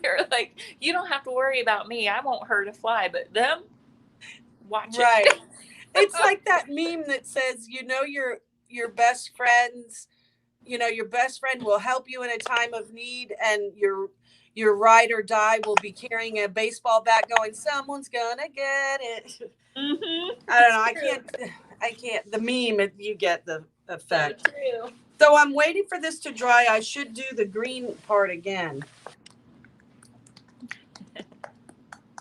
they're like, you don't have to worry about me. I won't hurt a fly, but them, watch it. Right. It's like that meme that says, you know, your best friends, you know, your best friend will help you in a time of need, and your ride or die will be carrying a baseball bat going, someone's gonna get it. Mm-hmm. I don't know. I can't. The meme, you get the effect. So true. So I'm waiting for this to dry. I should do the green part again.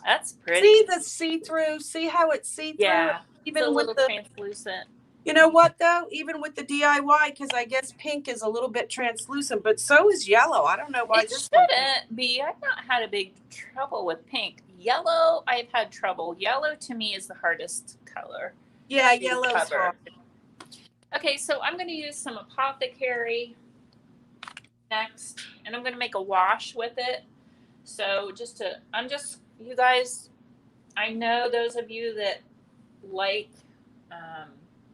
That's pretty. See the see-through? See how it's see-through? Yeah. Even it's a with little the translucent. You know what, though? Even with the DIY, because I guess pink is a little bit translucent, but so is yellow. I don't know why it shouldn't be. I've not had a big trouble with pink. Yellow, I've had trouble. Yellow, to me, is the hardest color. Yeah, yellow's hard. Okay, so I'm going to use some Apothecary next, and I'm going to make a wash with it. So you guys, I know those of you that like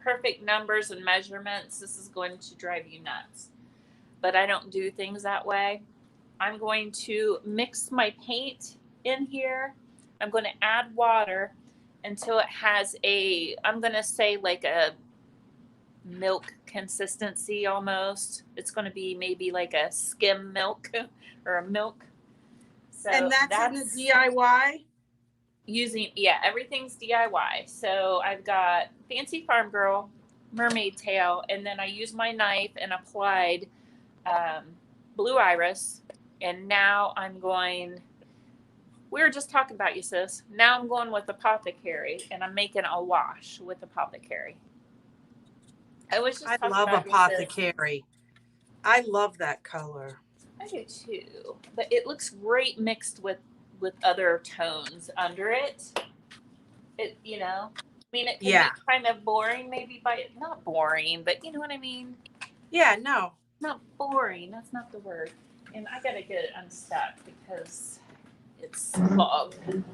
perfect numbers and measurements, this is going to drive you nuts. But I don't do things that way. I'm going to mix my paint in here. I'm going to add water until it has I'm going to say like a milk consistency almost. It's going to be maybe like a skim milk or a milk. So and that's in the DIY? Everything's DIY. So I've got Fancy Farm Girl, Mermaid Tail, and then I used my knife and applied Blue Iris. And now we were just talking about you, sis. Now I'm going with Apothecary, and I'm making a wash with Apothecary. I love Apothecary. I love that color. I do too. But it looks great mixed with other tones under it. It, you know, I mean, it can be kind of boring, maybe not boring, but you know what I mean? Yeah, no. Not boring. That's not the word. And I gotta get it unstuck because it's clogged.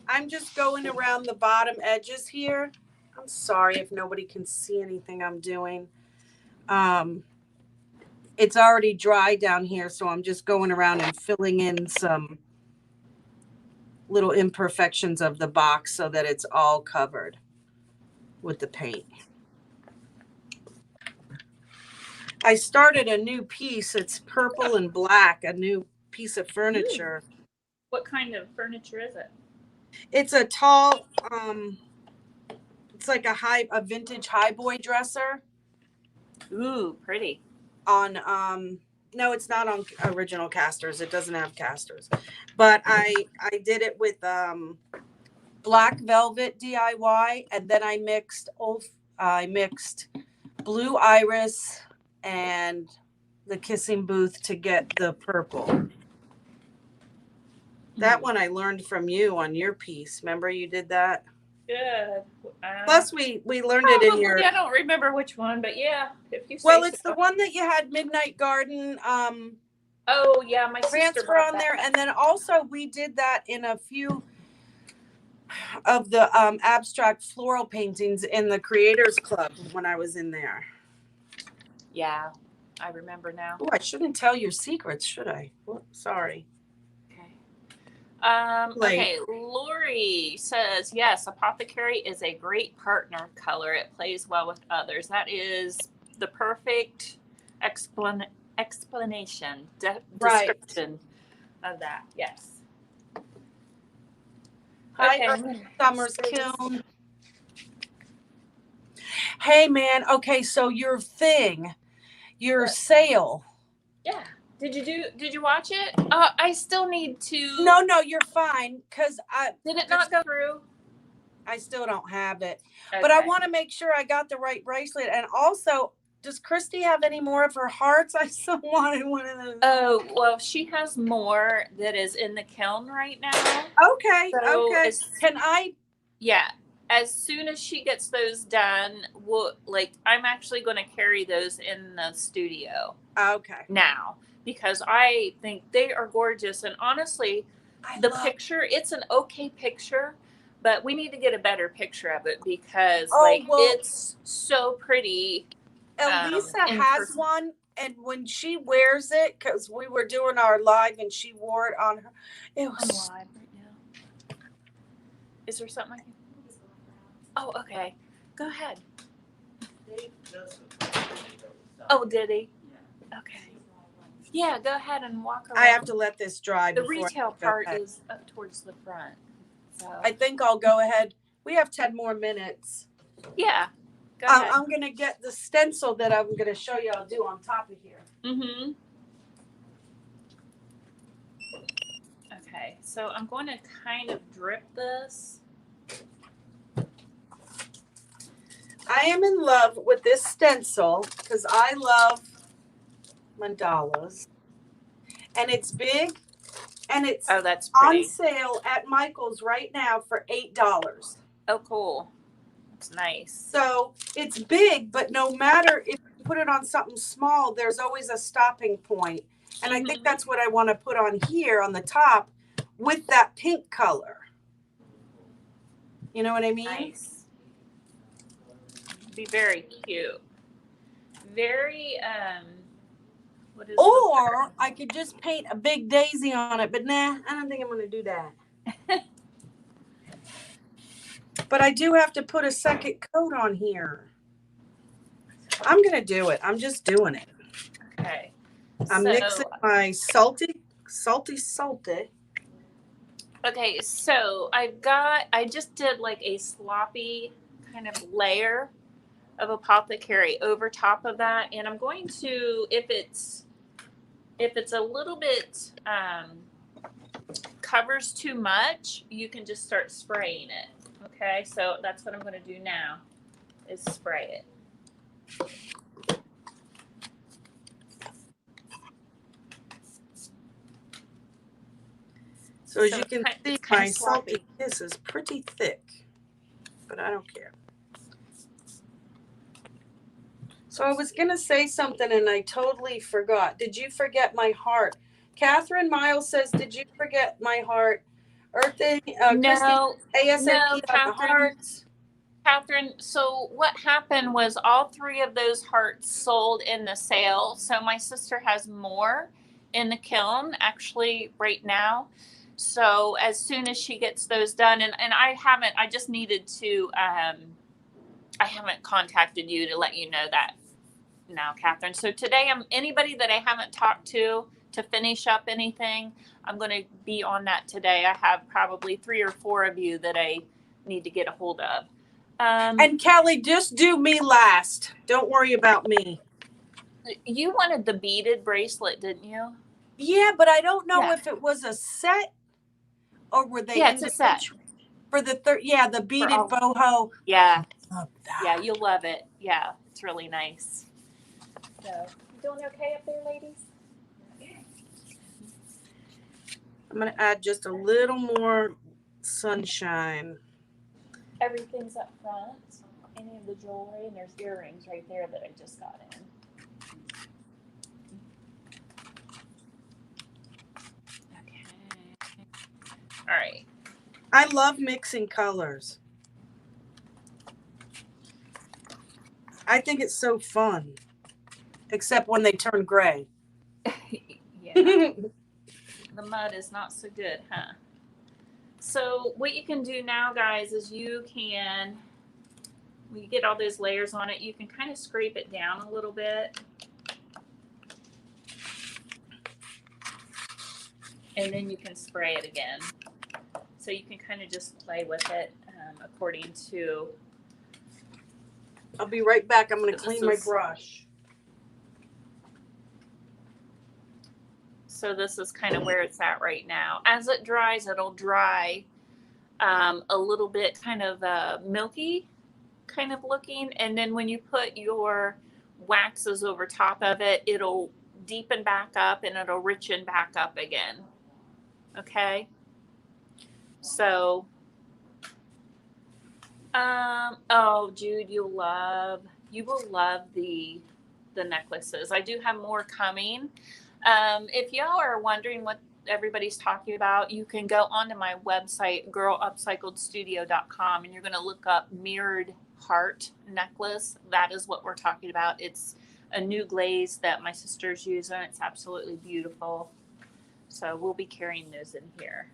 I'm just going around the bottom edges here. I'm sorry if nobody can see anything I'm doing. It's already dry down here, so I'm just going around and filling in some little imperfections of the box so that it's all covered with the paint. I started a new piece. It's purple and black, a new piece of furniture. What kind of furniture is it? It's a tall, it's like a vintage highboy dresser. Ooh, pretty. No, it's not on original casters. It doesn't have casters. But I did it with black velvet DIY, and then I mixed blue iris and the kissing booth to get the purple. That one I learned from you on your piece. Remember you did that? Good. Plus we learned it in your. I don't remember which one, but yeah, if you say Well, it's so. the one that you had Midnight Garden Oh yeah, my sister transfer bought on that. there, and then also we did that in a few of the abstract floral paintings in the Creators Club when I was in there. Yeah, I remember now. Oh, I shouldn't tell your secrets, should I? Oh, sorry. Okay, Lori says, yes, Apothecary is a great partner color. It plays well with others. That is the perfect explanation, description of that. Yes. Hi, Okay. Summer's Kiln. Hey, man. Okay, so your thing, your sale. Yeah. Did you watch it? I still need to. No, you're fine. Did it not go through? I still don't have it. Okay. But I want to make sure I got the right bracelet. And also, does Christy have any more of her hearts? I still wanted one of those. Oh, well, she has more that is in the kiln right now. Okay, So okay. Can I? Yeah. As soon as she gets those done, I'm actually going to carry those in the studio. Okay. Now, because I think they are gorgeous. And honestly, picture, it's an okay picture, but we need to get a better picture of it because it's so pretty. Elisa has one, and when she wears it, because we were doing our live and she wore it on her. It was live right now. Is there something I can? Oh, okay. Go ahead. Oh, did he? Yeah. Okay. Yeah, go ahead and walk around. I have to let this dry. The retail part is up towards the front. So I think I'll go ahead. We have 10 more minutes. Yeah. Go ahead. I'm going to get the stencil that I'm going to show you I'll do on top of here. Mm-hmm. Okay, so I'm going to kind of drip this. I am in love with this stencil because I love mandalas. And it's big, and it's that's pretty. on sale at Michael's right now for $8. Oh, cool. That's nice. So it's big, but no matter if you put it on something small, there's always a stopping point. And I think that's what I want to put on here on the top with that pink color. You know what I mean? Nice. Be very cute. Very, what is or I could just paint a big daisy on it, but nah, I don't think I'm going to do that. But I do have to put a second coat on here. I'm going to do it. I'm just doing it. Okay. I'm mixing my salty. Okay, so I just did like a sloppy kind of layer of Apothecary over top of that. And I'm going to, if it's a little bit covers too much, you can just start spraying it. Okay, so that's what I'm going to do now is spray it. So as you can see, my salty kiss is pretty thick, but I don't care. So I was going to say something and I totally forgot. Did you forget my heart? Catherine Miles says, did you forget my heart? Earthing, no, ASAP no, Catherine. Catherine, so what happened was all three of those hearts sold in the sale. So my sister has more in the kiln actually right now. So as soon as she gets those done, and I just needed to, I haven't contacted you to let you know that now, Catherine. So today, anybody that I haven't talked to finish up anything, I'm going to be on that today. I have probably 3 or 4 of you that I need to get a hold of. And Kelly, just do me last. Don't worry about me. You wanted the beaded bracelet, didn't you? Yeah, but I don't know if it was a set or were they individual. It's a set. For the third, yeah, the beaded all- boho. Yeah, Love that. yeah, you'll love it. Yeah, it's really nice. So, you doing okay up there, ladies? I'm gonna add just a little more sunshine. Everything's up front. Any of the jewelry, and there's earrings right there that I just got in. Okay. All right. I love mixing colors. I think it's so fun, except when they turn gray. Yeah. The mud is not so good, huh? So what you can do now, guys, is you can, when you get all those layers on it, you can kind of scrape it down a little bit. And then you can spray it again. So you can kind of just play with it according to. I'll be right back. I'm going to clean my brush. So this is kind of where it's at right now. As it dries, it'll dry a little bit kind of milky kind of looking. And then when you put your waxes over top of it, it'll deepen back up and it'll richen back up again. Okay. So, oh, Jude, you will love the necklaces. I do have more coming. If y'all are wondering what everybody's talking about, you can go onto my website, girlupcycledstudio.com, and you're going to look up mirrored heart necklace. That is what we're talking about. It's a new glaze that my sister's using. It's absolutely beautiful. So we'll be carrying those in here.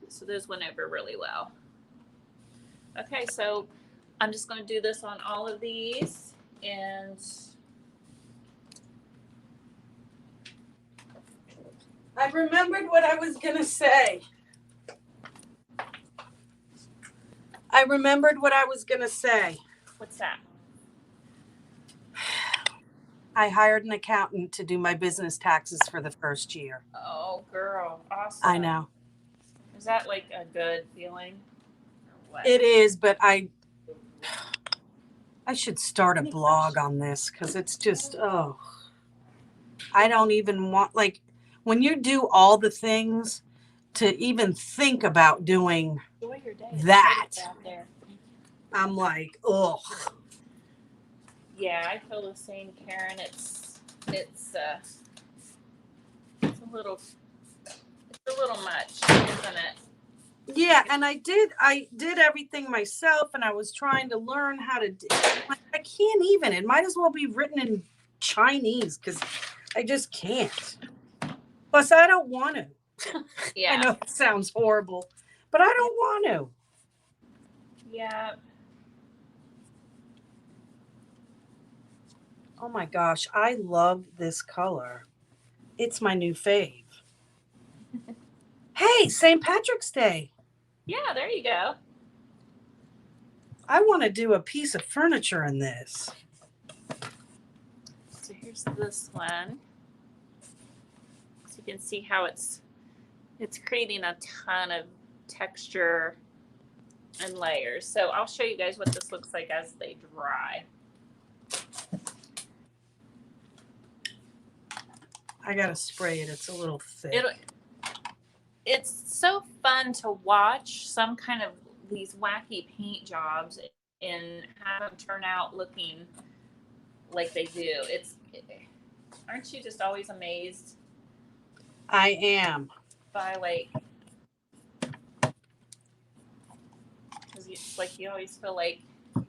So those went over really well. Okay, so I'm just going to do this on all of these, and I remembered what I was going to say. What's that? I hired an accountant to do my business taxes for the first year. Oh, girl, awesome. I know. Is that like a good feeling? Or what? It is, but I should start a blog on this because it's just, I don't even want, like, when you do all the things to even think about doing Enjoy your day. that, Out there. I'm like, ugh. Yeah, I feel the same, Karen. It's a little much, isn't it? Yeah, and I did everything myself, and I was trying to learn how to do. I can't even. It might as well be written in Chinese because I just can't. Plus, I don't want to. Yeah. I know it sounds horrible, but I don't want to. Yeah. Oh my gosh, I love this color. It's my new fave. Hey, St. Patrick's Day. Yeah, there you go. I want to do a piece of furniture in this. So here's this one. So you can see how it's creating a ton of texture and layers. So I'll show you guys what this looks like as they dry. I gotta spray it. It's a little thick. It's so fun to watch some kind of these wacky paint jobs and have them turn out looking like they do. Aren't you just always amazed? I am. By because it's like you always feel like, you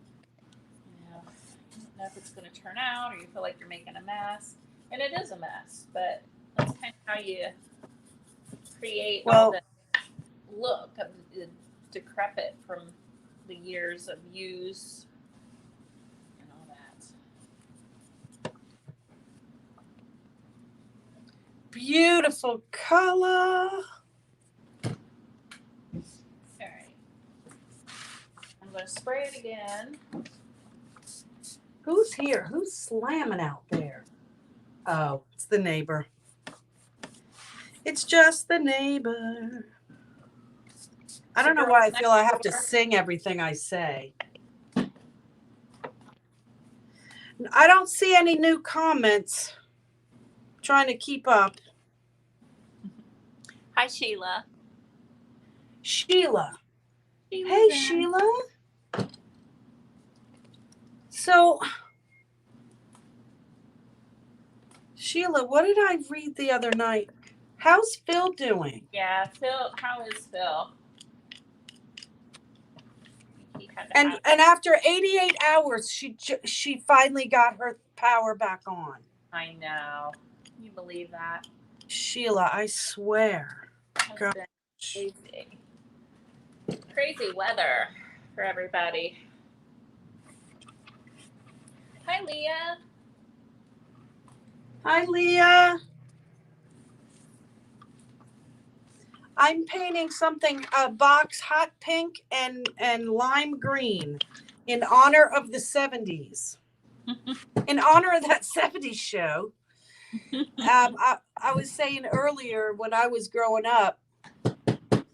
know, I don't know if it's going to turn out, or you feel like you're making a mess, and it is a mess. But that's kind of how you create all the look of the decrepit from the years of use and all that. Beautiful color. All right. I'm going to spray it again. Who's here? Who's slamming out there? Oh, it's the neighbor. It's just the neighbor. I don't know why I feel I have to sing everything I say. I don't see any new comments. Trying to keep up. Hi, Sheila. Sheila. Hey, Sheila. So, Sheila, what did I read the other night? How's Phil doing? Yeah, Phil. How is Phil? And after 88 hours, she finally got her power back on. I know. Can you believe that? Sheila, I swear. It's been crazy. Crazy weather for everybody. Hi, Leah. Hi, Leah. I'm painting something, a box hot pink and lime green in honor of the 70s. In honor of that 70s show. I was saying earlier when I was growing up,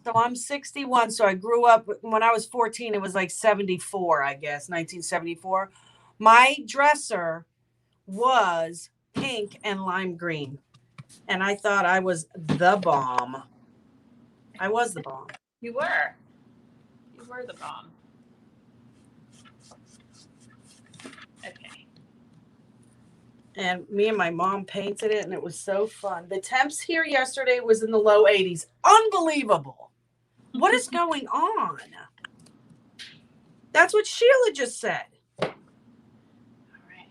so I'm 61, so I grew up when I was 14, it was like 74, I guess, 1974. My dresser was pink and lime green, and I thought I was the bomb. I was the bomb. You were. You were the bomb. Okay. And me and my mom painted it, and it was so fun. The temps here yesterday was in the low 80s. Unbelievable. What is going on? That's what Sheila just said. All right.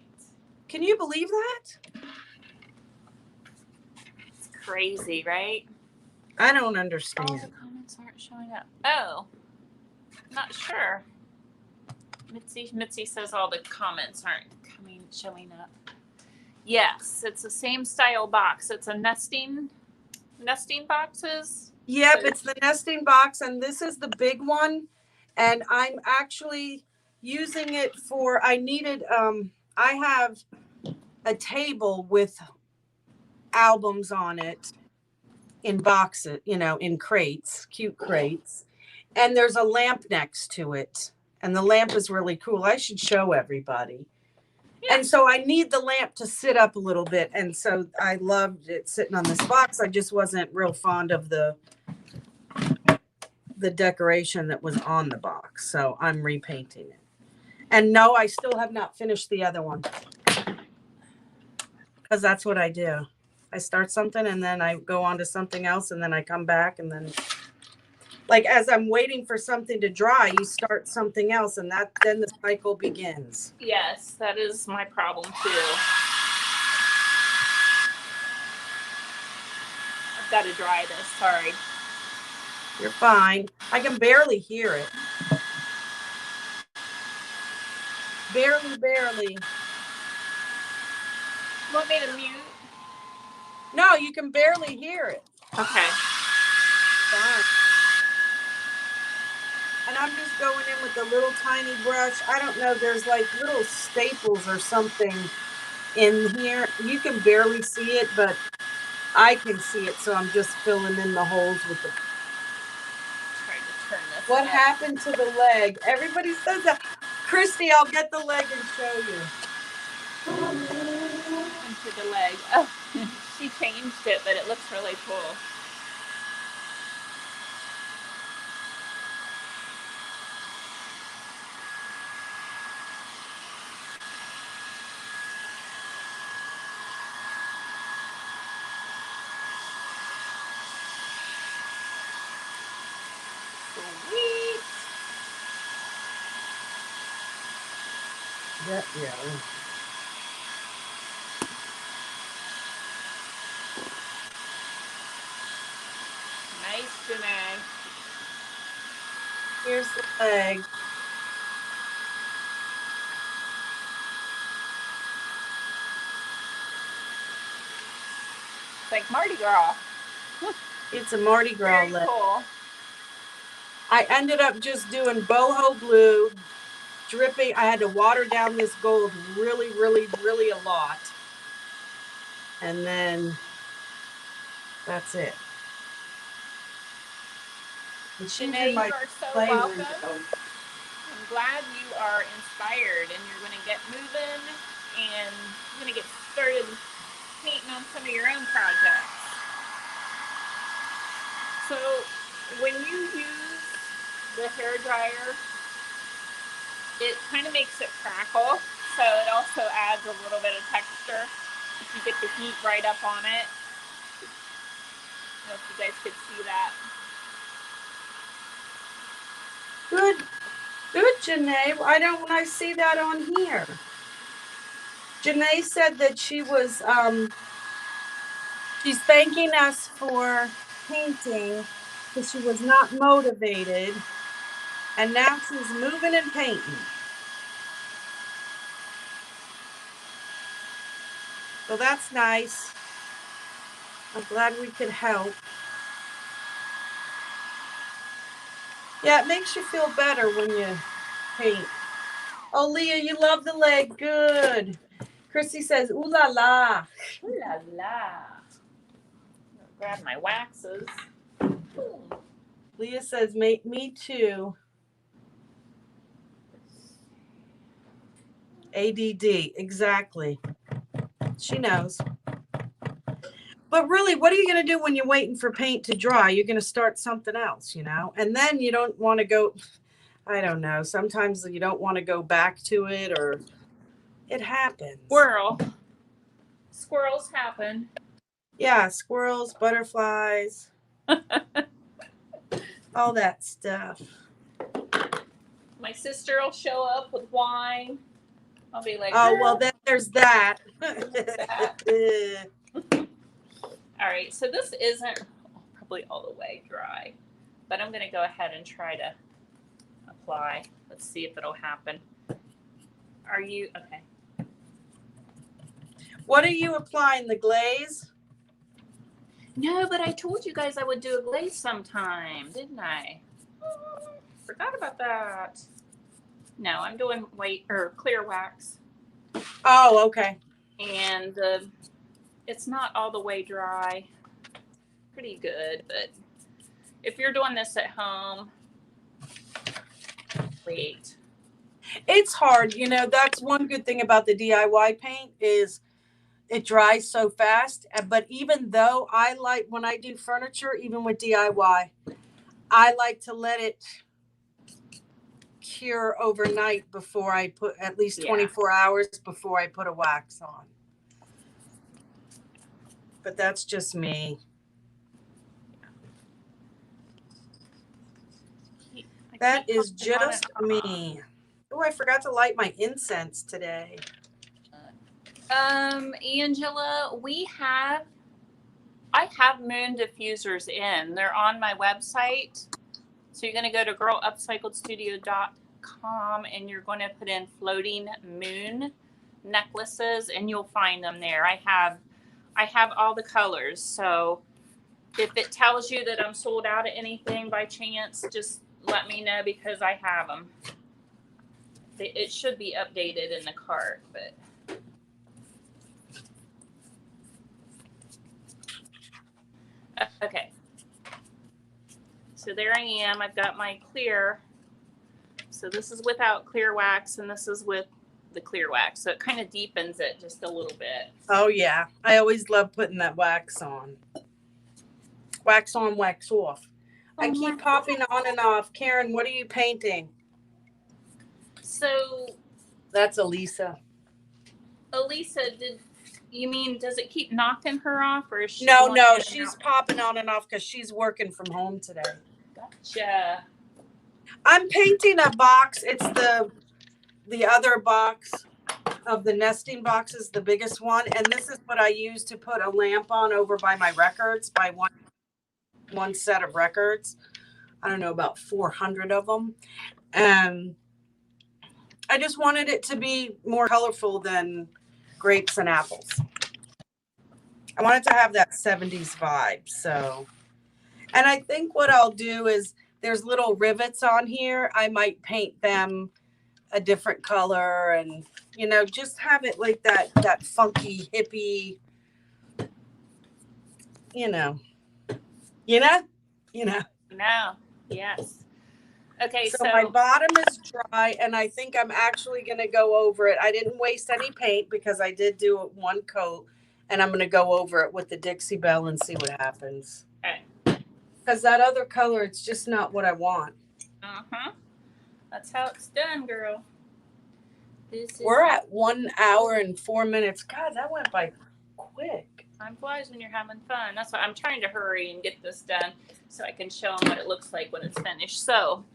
Can you believe that? It's crazy, right? I don't All the understand. comments aren't showing up. Oh, not sure. Mitzi says all the comments aren't showing up. Yes, it's the same style box. It's a nesting boxes. Yep, it's the nesting box, and this is the big one. And I'm actually using it for, I have a table with albums on it in boxes, in crates, cute crates. And there's a lamp next to it. And the lamp is really cool. I should show everybody. Yeah. And so I need the lamp to sit up a little bit. And so I loved it sitting on this box. I just wasn't real fond of the decoration that was on the box. So I'm repainting it. And no, I still have not finished the other one. Because that's what I do. I start something and then I go on to something else and then I come back and then, like, as I'm waiting for something to dry, you start something else and then the cycle begins. Yes, that is my problem too. I've got to dry this. Sorry. You're fine. I can barely hear it. Barely. You want me to mute? No, you can barely hear it. Okay. Fine. And I'm just going in with a little tiny brush. I don't know. There's like little staples or something in here. You can barely see it, but I can see it. So I'm just filling in the holes with the. Trying to turn this. What happened to the leg? Everybody says that. Christy, I'll get the leg and show you. Into the leg. Oh, she changed it, but it looks really cool. Sweet. Yeah. Nice, Janae. Here's the leg. It's like Mardi Gras. It's a Mardi Gras Very leg. cool. I ended up just doing boho blue, dripping. I had to water down this gold really a lot. And then that's it. And she's Janae, in my you are so playroom. welcome. I'm glad you are inspired and you're going to get moving and you're going to get started painting on some of your own projects. So when you use the hair dryer, it kind of makes it crackle, so it also adds a little bit of texture. You get the heat right up on it. I don't know if you guys could see that. Good, Janae. Why don't I see that on here? Janae said that she was she's thanking us for painting because she was not motivated, and now she's moving and painting. So that's nice. I'm glad we could help. Yeah, it makes you feel better when you paint. Oh, Leah, you love the leg. Good. Chrissy says, ooh la la. Ooh la la. Grab my waxes. Leah says, me too. ADD, exactly. She knows. But really, what are you going to do when you're waiting for paint to dry? You're going to start something else, you know? And then you don't want to go, I don't know. Sometimes you don't want to go back to it, or it happens. Squirrels happen. Yeah, squirrels, butterflies, all that stuff. My sister will show up with wine. I'll be like, oh, well, then there's that. All right, so this isn't probably all the way dry, but I'm going to go ahead and try to apply. Let's see if it'll happen. Are you okay? What are you applying, the glaze? No, but I told you guys I would do a glaze sometime, didn't I? Forgot about that. No, I'm doing white or clear wax. Oh, okay. And it's not all the way dry. Pretty good, but if you're doing this at home, wait. It's hard, you know. That's one good thing about the DIY paint is it dries so fast. But even though I like, when I do furniture, even with DIY, I like to let it cure overnight before I put, at least 24 hours before I put a wax on. But that's just me. That is just me. Oh, I forgot to light my incense today. Angela, I have moon diffusers in. They're on my website. So you're going to go to girlupcycledstudio.com and you're going to put in floating moon necklaces and you'll find them there. I have all the colors. So if it tells you that I'm sold out of anything by chance, just let me know because I have them. It should be updated in the cart, but. Okay. So there I am. I've got my clear. So this is without clear wax and this is with the clear wax. So it kind of deepens it just a little bit. Oh, yeah. I always love putting that wax on. Wax on, wax off. I keep popping on and off. Karen, what are you painting? So. That's Elisa. Elisa, does it keep knocking her off or is she? No, she's popping on and off because she's working from home today. Gotcha. I'm painting a box. It's the other box of the nesting boxes, the biggest one. And this is what I use to put a lamp on over by my records, by one set of records. I don't know, about 400 of them. And I just wanted it to be more colorful than grapes and apples. I wanted to have that 70s vibe. So, and I think what I'll do is there's little rivets on here. I might paint them a different color and, you know, just have it like that funky hippie, you know. No. Yes. Okay, So my bottom is dry, and I think I'm actually going to go over it. I didn't waste any paint because I did do it one coat, and I'm going to go over it with the Dixie Belle and see what happens. Okay. Because that other color, it's just not what I want. Uh-huh. That's how it's done, girl. We're at 1 hour and 4 minutes. God, that went by quick. Time flies when you're having fun. That's why I'm trying to hurry and get this done so I can show them what it looks like when it's finished. So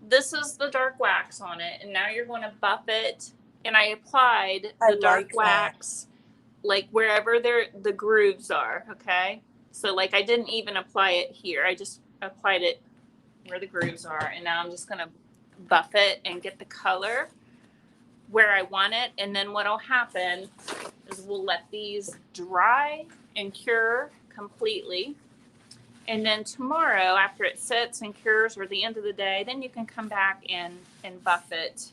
this is the dark wax on it, and now you're going to buff it. And I applied the dark wax like wherever the grooves are, okay? So like I didn't even apply it here. I just applied it where the grooves are, and now I'm just going to buff it and get the color where I want it. And then what'll happen is we'll let these dry and cure completely. And then tomorrow, after it sits and cures, or the end of the day, then you can come back and buff it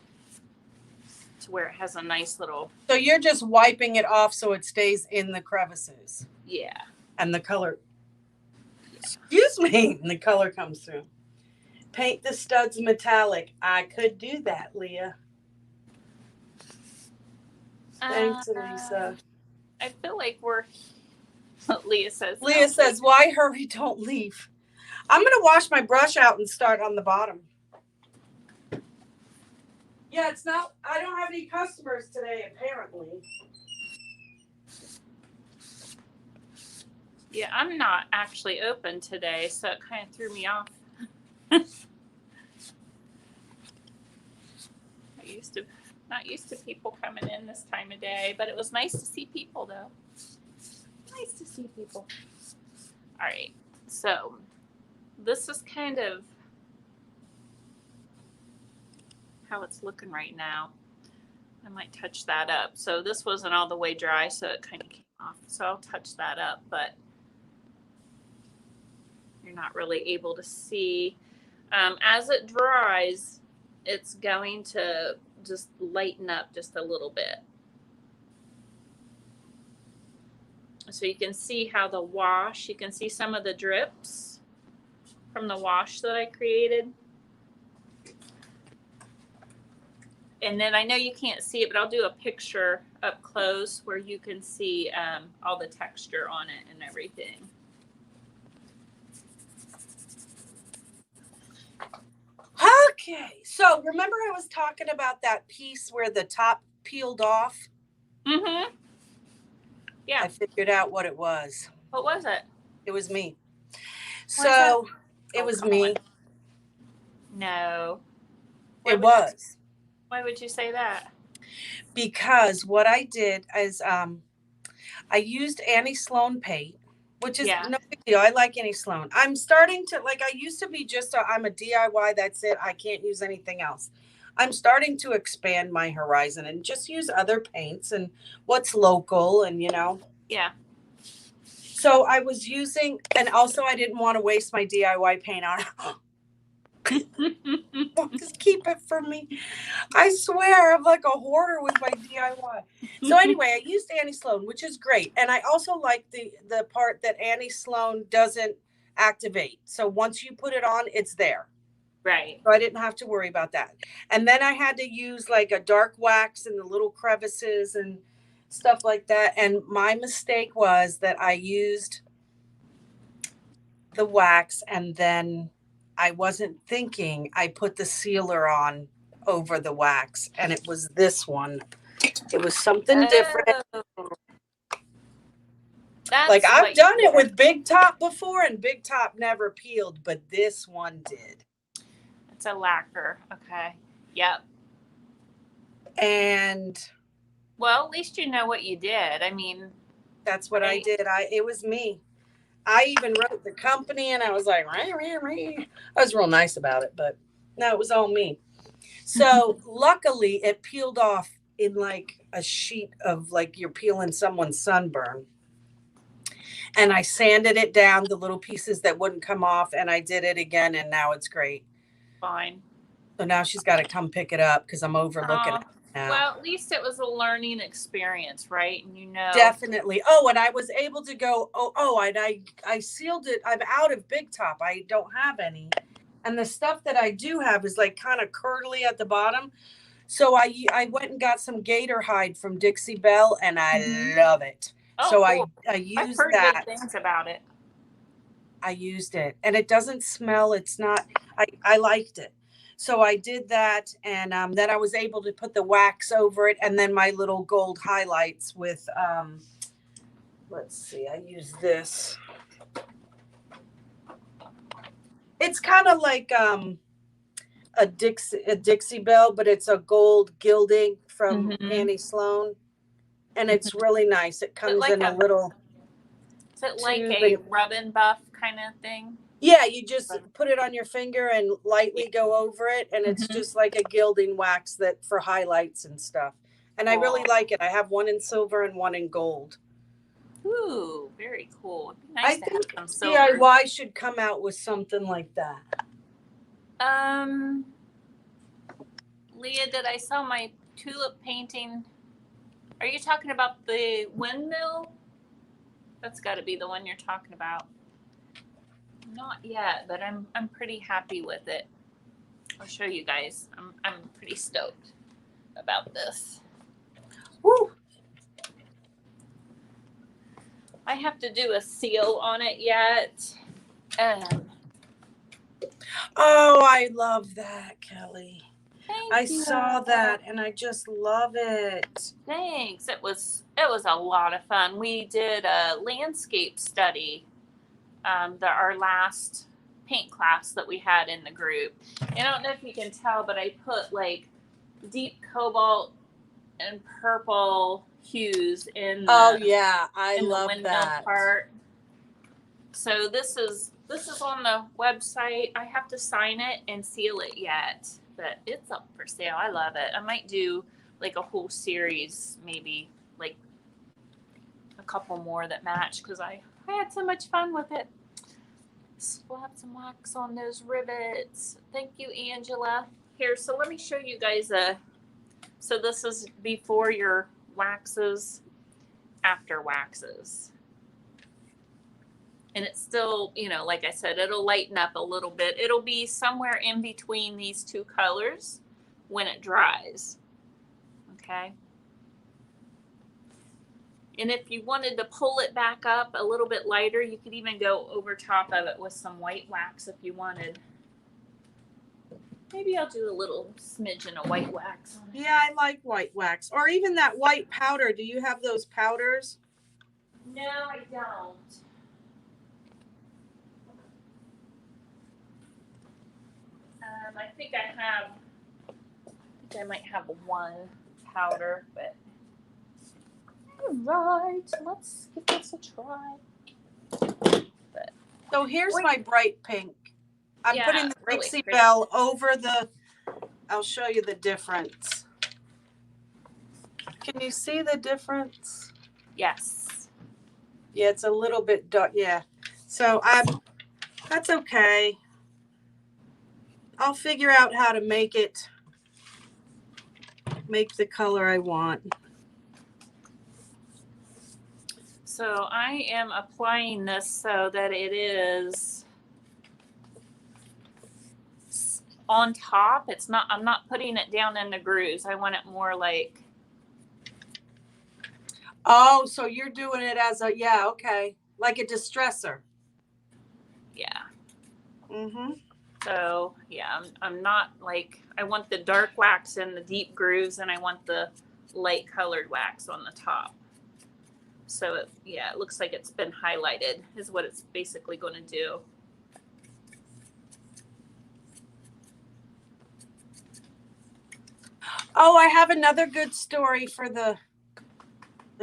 to where it has a nice little... So you're just wiping it off so it stays in the crevices. Yeah. And the color... Excuse me. And the color comes through. Paint the studs metallic. I could do that, Leah. Thanks, Elisa. I feel like we're... Leah says, why hurry? Don't leave. I'm going to wash my brush out and start on the bottom. Yeah, it's not, I don't have any customers today, apparently. Yeah, I'm not actually open today, so it kind of threw me off. Not used to people coming in this time of day, but it was nice to see people, though. Nice to see people. All right, so this is kind of how it's looking right now. I might touch that up. So this wasn't all the way dry, so it kind of came off. So I'll touch that up, but you're not really able to see. As it dries, it's going to just lighten up just a little bit. So you can see how the wash, you can see some of the drips from the wash that I created. And then I know you can't see it, but I'll do a picture up close where you can see all the texture on it and everything. Okay, so remember I was talking about that piece where the top peeled off? Mm-hmm. Yeah. I figured out what it was. What was it? It was me. So it was me. On. No. It was. Why would you say that? Because what I did is I used Annie Sloan paint, which is no big deal. I like Annie Sloan. I'm starting to, like, I used to be just I'm a DIY, that's it. I can't use anything else. I'm starting to expand my horizon and just use other paints and what's local and, you know. Yeah. So I was using, and also I didn't want to waste my DIY paint on just keep it for me. I swear I'm like a hoarder with my DIY. So anyway, I used Annie Sloan, which is great. And I also like the part that Annie Sloan doesn't activate. So once you put it on, it's there. Right. So I didn't have to worry about that. And then I had to use like a dark wax in the little crevices and stuff like that. And my mistake was that I used the wax and then I wasn't thinking. I put the sealer on over the wax, and it was this one. It was something different. Like I've done it with Big Top before, and Big Top never peeled, but this one did. It's a lacquer. Okay. Yep. And well, at least you know what you did. I mean, that's what I did. It was me. I even wrote the company and I was like, I was real nice about it, but no, it was all me. So luckily it peeled off in like a sheet of like you're peeling someone's sunburn. And I sanded it down, the little pieces that wouldn't come off, and I did it again, and now it's great. Fine. So now she's got to come pick it up because I'm overlooking it now. Well, at least it was a learning experience, right? And you know. Definitely. Oh, and I was able to go, and I sealed it. I'm out of Big Top. I don't have any. And the stuff that I do have is like kind of curdly at the bottom. So I went and got some gator hide from Dixie Belle, and I love it. Oh, So cool. I I've used heard that. good things about it. I used it, and it doesn't smell. It's not. I liked it. So I did that, and then I was able to put the wax over it, and then my little gold highlights with. Let's see. I use this. It's kind of like a Dixie Belle, but it's a gold gilding from Annie Sloan, and it's really nice. It comes like in a little. Is it like a rub and buff kind of thing? Yeah, you just put it on your finger and lightly go over it, and it's just like a gilding wax that for highlights and stuff. And I really like it. I have one in silver and one in gold. Ooh, very cool. It'd be nice I to think have some silver. DIY should come out with something like that. Leah, did I sell my tulip painting? Are you talking about the windmill? That's got to be the one you're talking about. Not yet, but I'm pretty happy with it. I'll show you guys. I'm pretty stoked about this. Woo! I have to do a seal on it yet. Oh, I love that, Kelly. Thank I you. saw that and I just love it. Thanks. It was a lot of fun. We did a landscape study. Our last paint class that we had in the group. And I don't know if you can tell, but I put like deep cobalt and purple hues in the, I love that part. So this is on the website. I have to sign it and seal it yet, but it's up for sale. I love it. I might do like a whole series, maybe like a couple more that match, because I had so much fun with it. Slap some wax on those rivets. Thank you, Angela. Here, so let me show you guys so this is before your waxes, after waxes. And it's still, like I said, it'll lighten up a little bit. It'll be somewhere in between these two colors when it dries. Okay. And if you wanted to pull it back up a little bit lighter, you could even go over top of it with some white wax if you wanted. Maybe I'll do a little smidgen of white wax on it. Yeah, I like white wax. Or even that white powder. Do you have those powders? No, I don't. I think I might have one powder, but all right, let's give this a try. So here's my bright pink. I'm putting the really Dixie pretty. Belle over I'll show you the difference. Can you see the difference? Yes. Yeah, it's a little bit dark. Yeah. So that's okay. I'll figure out how to make the color I want. So I am applying this so that it is on top. I'm not putting it down in the grooves. I want it more like. Oh, so you're doing it as okay. Like a distressor. Yeah. Mm-hmm. So yeah, I'm not like, I want the dark wax in the deep grooves and I want the light colored wax on the top. So it looks like it's been highlighted is what it's basically going to do. Oh, I have another good story for the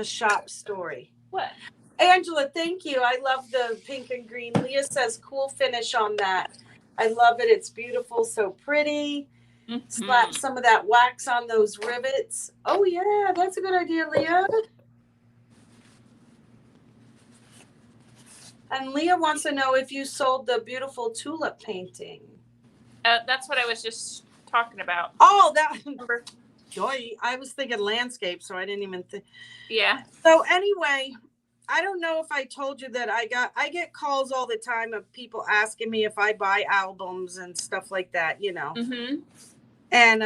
shop story. What? Angela, thank you. I love the pink and green. Leah says cool finish on that. I love it. It's beautiful. So pretty. Mm-hmm. Slap some of that wax on those rivets. Oh, yeah. That's a good idea, Leah. And Leah wants to know if you sold the beautiful tulip painting. That's what I was just talking about. Oh, joy. I was thinking landscape, so I didn't even think. Yeah. So anyway, I don't know if I told you that I get calls all the time of people asking me if I buy albums and stuff like that, you know. Mm-hmm. And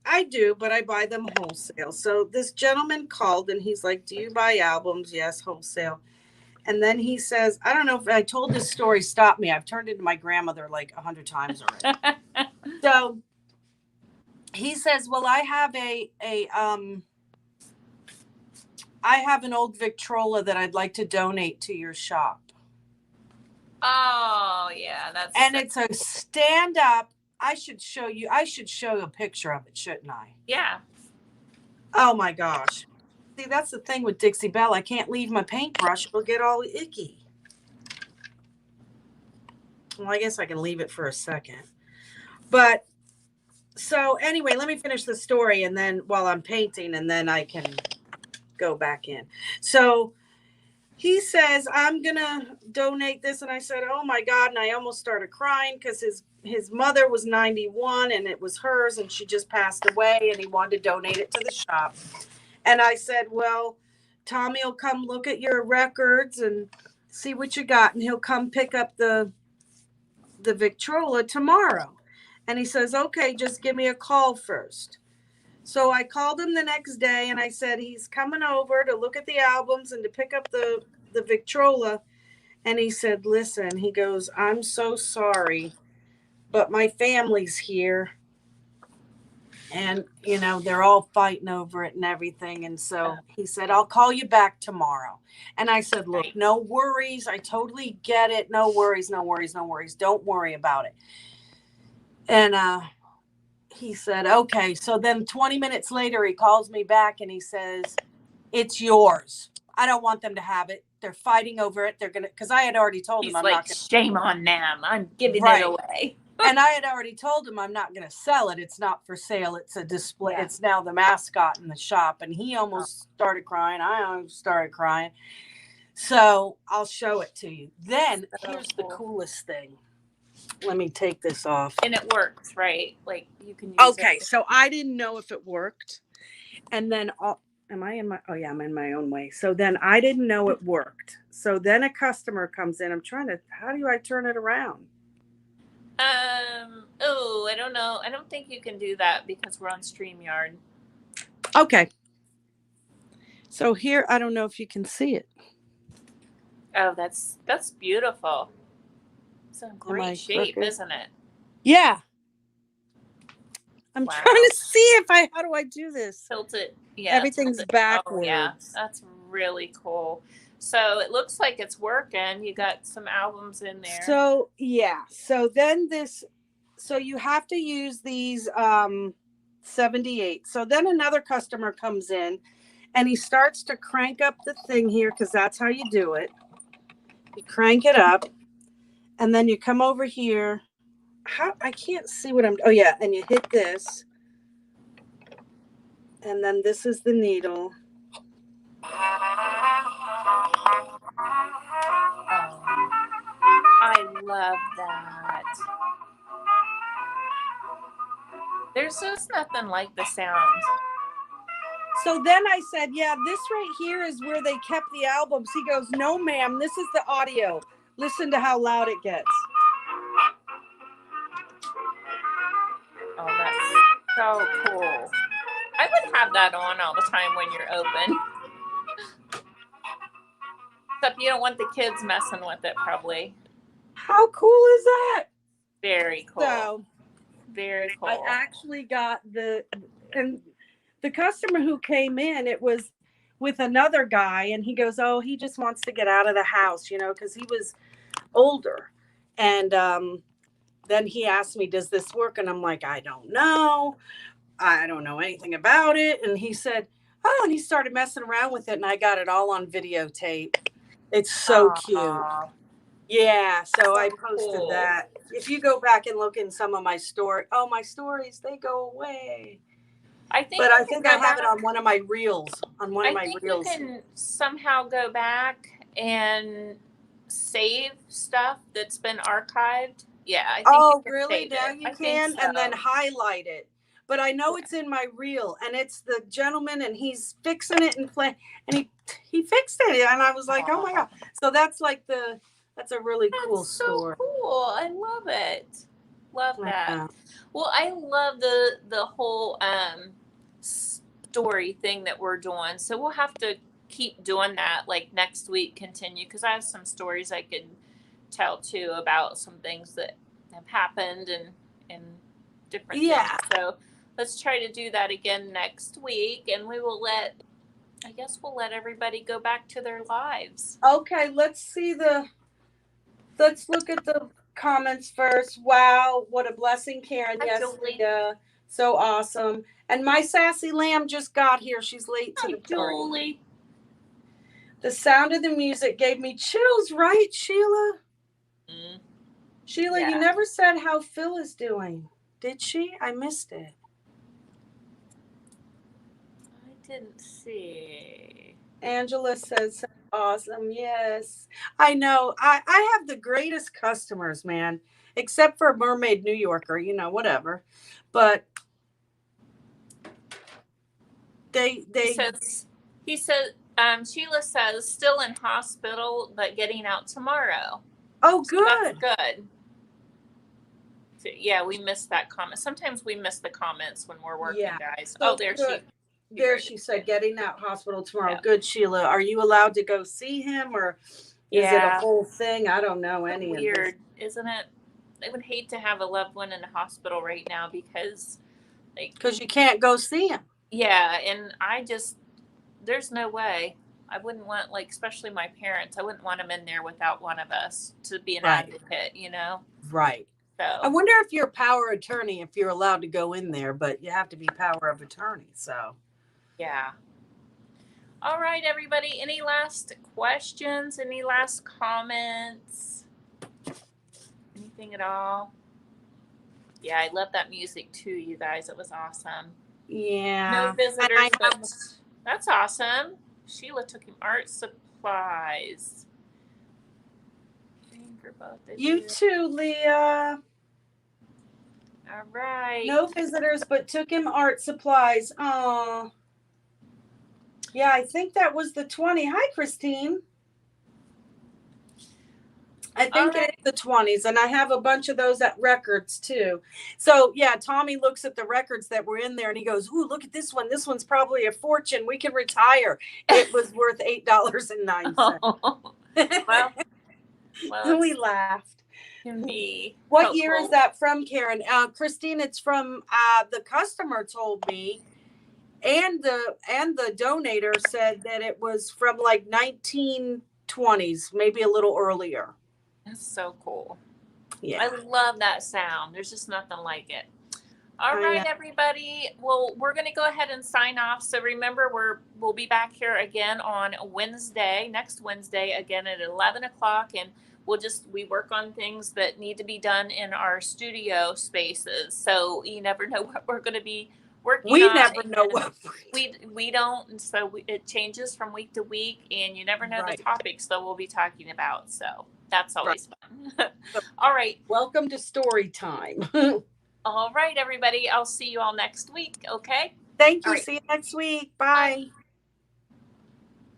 I do, but I buy them wholesale. So this gentleman called and he's like, "Do you buy albums?" "Yes, wholesale." And then he says, I don't know if I told this story, stop me. I've turned into my grandmother like 100 times already. So he says, "Well, I have I have an old Victrola that I'd like to donate to your shop." Oh, yeah, that's. And it's a stand up. I should show you a picture of it, shouldn't I? Yeah. Oh my gosh. See, that's the thing with Dixie Belle. I can't leave my paintbrush. It'll get all icky. Well, I guess I can leave it for a second. But so anyway, let me finish the story and then while I'm painting and then I can go back in. So he says, "I'm going to donate this." And I said, "Oh my God." And I almost started crying because his mother was 91 and it was hers and she just passed away and he wanted to donate it to the shop. And I said, "Well, Tommy will come look at your records and see what you got. And he'll come pick up the Victrola tomorrow." And he says, "Okay, just give me a call first." So I called him the next day and I said, "He's coming over to look at the albums and to pick up the Victrola." And he said, "Listen," he goes, "I'm so sorry, but my family's here. And, you know, they're all fighting over it and everything." And so he said, "I'll call you back tomorrow." And I said, "Look, no worries. I totally get it. No worries, no worries, no worries. Don't worry about it." And he said, "Okay." So then 20 minutes later, he calls me back and he says, "It's yours. I don't want them to have it. They're fighting over it. They're going to," because I had already told him He's I'm like, not going to. shame on them. I'm giving Right. it away. And I had already told him I'm not going to sell it. It's not for sale. It's a display. Yeah. It's now the mascot in the shop. And he almost started crying. I almost started crying. So I'll show it to you. Then So here's cool. the coolest thing. Let me take this off. And it works, right? Like you can use Okay, it. so I didn't know if it worked. And then, am I in my, oh yeah, I'm in my own way. So then I didn't know it worked. So then a customer comes in. I'm trying to, how do I turn it around? Oh, I don't know. I don't think you can do that because we're on StreamYard. Okay. So here, I don't know if you can see it. Oh, that's beautiful. It's in great shape, crooked? isn't it? Yeah. I'm Wow. trying to see how do I do this? Tilt it. Yeah. Everything's backwards. Oh, yeah. That's really cool. So it looks like it's working. You got some albums in there. So, yeah. So then so you have to use these 78. So then another customer comes in and he starts to crank up the thing here because that's how you do it. You crank it up and then you come over here. I can't see what oh yeah, and you hit this. And then this is the needle. I love that. There's just nothing like the sound. So then I said, "Yeah, this right here is where they kept the albums." He goes, "No, ma'am, this is the audio. Listen to how loud it gets." Oh, that's so cool. I would have that on all the time when you're open. Except you don't want the kids messing with it, probably. How cool is that? Very cool. So, very cool. I actually got and the customer who came in, it was with another guy, and he goes, "Oh, he just wants to get out of the house, you know, because he was older." And then he asked me, "Does this work?" And I'm like, "I don't know. I don't know anything about it." And he said, "Oh," and he started messing around with it, and I got it all on videotape. It's so cute. Yeah, so I posted that. If you go back and look in some of my my stories, they go away. I think I have it on one of my reels. I think you can somehow go back and save stuff that's been archived. Yeah, I think. Oh, really? Now you can, so. And then highlight it. but I know it's in my reel, and it's the gentleman, and he's fixing it and he fixed it, and I was like, oh my God. So that's a really cool That's so story. cool. I love it. Love that. Yeah. Well, I love the whole story thing that we're doing. So we'll have to keep doing that like next week, continue, because I have some stories I could tell too about some things that have happened and different things. So let's try to do that again next week, and we will I guess we'll let everybody go back to their lives. Okay, let's look at the comments first. Wow, what a blessing, Karen. Hi, Yes, Julie. Rita. So awesome. And my sassy lamb just got here. She's late to the party. Julie. The sound of the music gave me chills, right, Sheila? Mm. Sheila, Yeah. you never said how Phil is doing. Did she? I missed it. I didn't see. Angela says, awesome. Yes. I know. I have the greatest customers, man, except for Mermaid New Yorker, whatever. But He said, Sheila says, still in hospital, but getting out tomorrow. Oh, So good. that's good. So, yeah, we missed that comment. Sometimes we miss the comments when we're working, guys. So there she said, getting out hospital tomorrow. Yeah. Good, Sheila. Are you allowed to go see him, or is it a whole thing? I don't know any of this. Weird, isn't it? I would hate to have a loved one in the hospital right now because you can't go see him. Yeah, and there's no way. I wouldn't want, especially my parents, I wouldn't want them in there without one of us to be an advocate, Right. So I wonder if you're power attorney, if you're allowed to go in there, but you have to be power of attorney. So, yeah. All right, everybody. Any last questions? Any last comments? Anything at all? Yeah, I love that music too, you guys. It was awesome. Yeah. No visitors, but that's awesome. Sheila took him art supplies. For both of You too, Leah. All right. No visitors, but took him art supplies. Oh. Yeah, I think that was the 20. Hi, Christine. I think it's the 20s, and I have a bunch of those at records too. So yeah, Tommy looks at the records that were in there and he goes, "Ooh, look at this one. This one's probably a fortune. We can retire." It was worth $8.09. Well, we laughed. What year is that from, Karen? Christine, it's from the customer told me, and the donator said that it was from 1920s, maybe a little earlier. That's so cool. Yeah. I love that sound. There's just nothing like it. All right, everybody. Well, we're going to go ahead and sign off. So remember, we'll be back here again on next Wednesday, again at 11 o'clock. And we work on things that need to be done in our studio spaces. So you never know what we're going to be working on. We never know what we don't. And so it changes from week to week, and you never know the topics that we'll be talking about. So that's always fun. All right. Welcome to story time. All right, everybody. I'll see you all next week. Okay. Thank you. See you next week. Bye.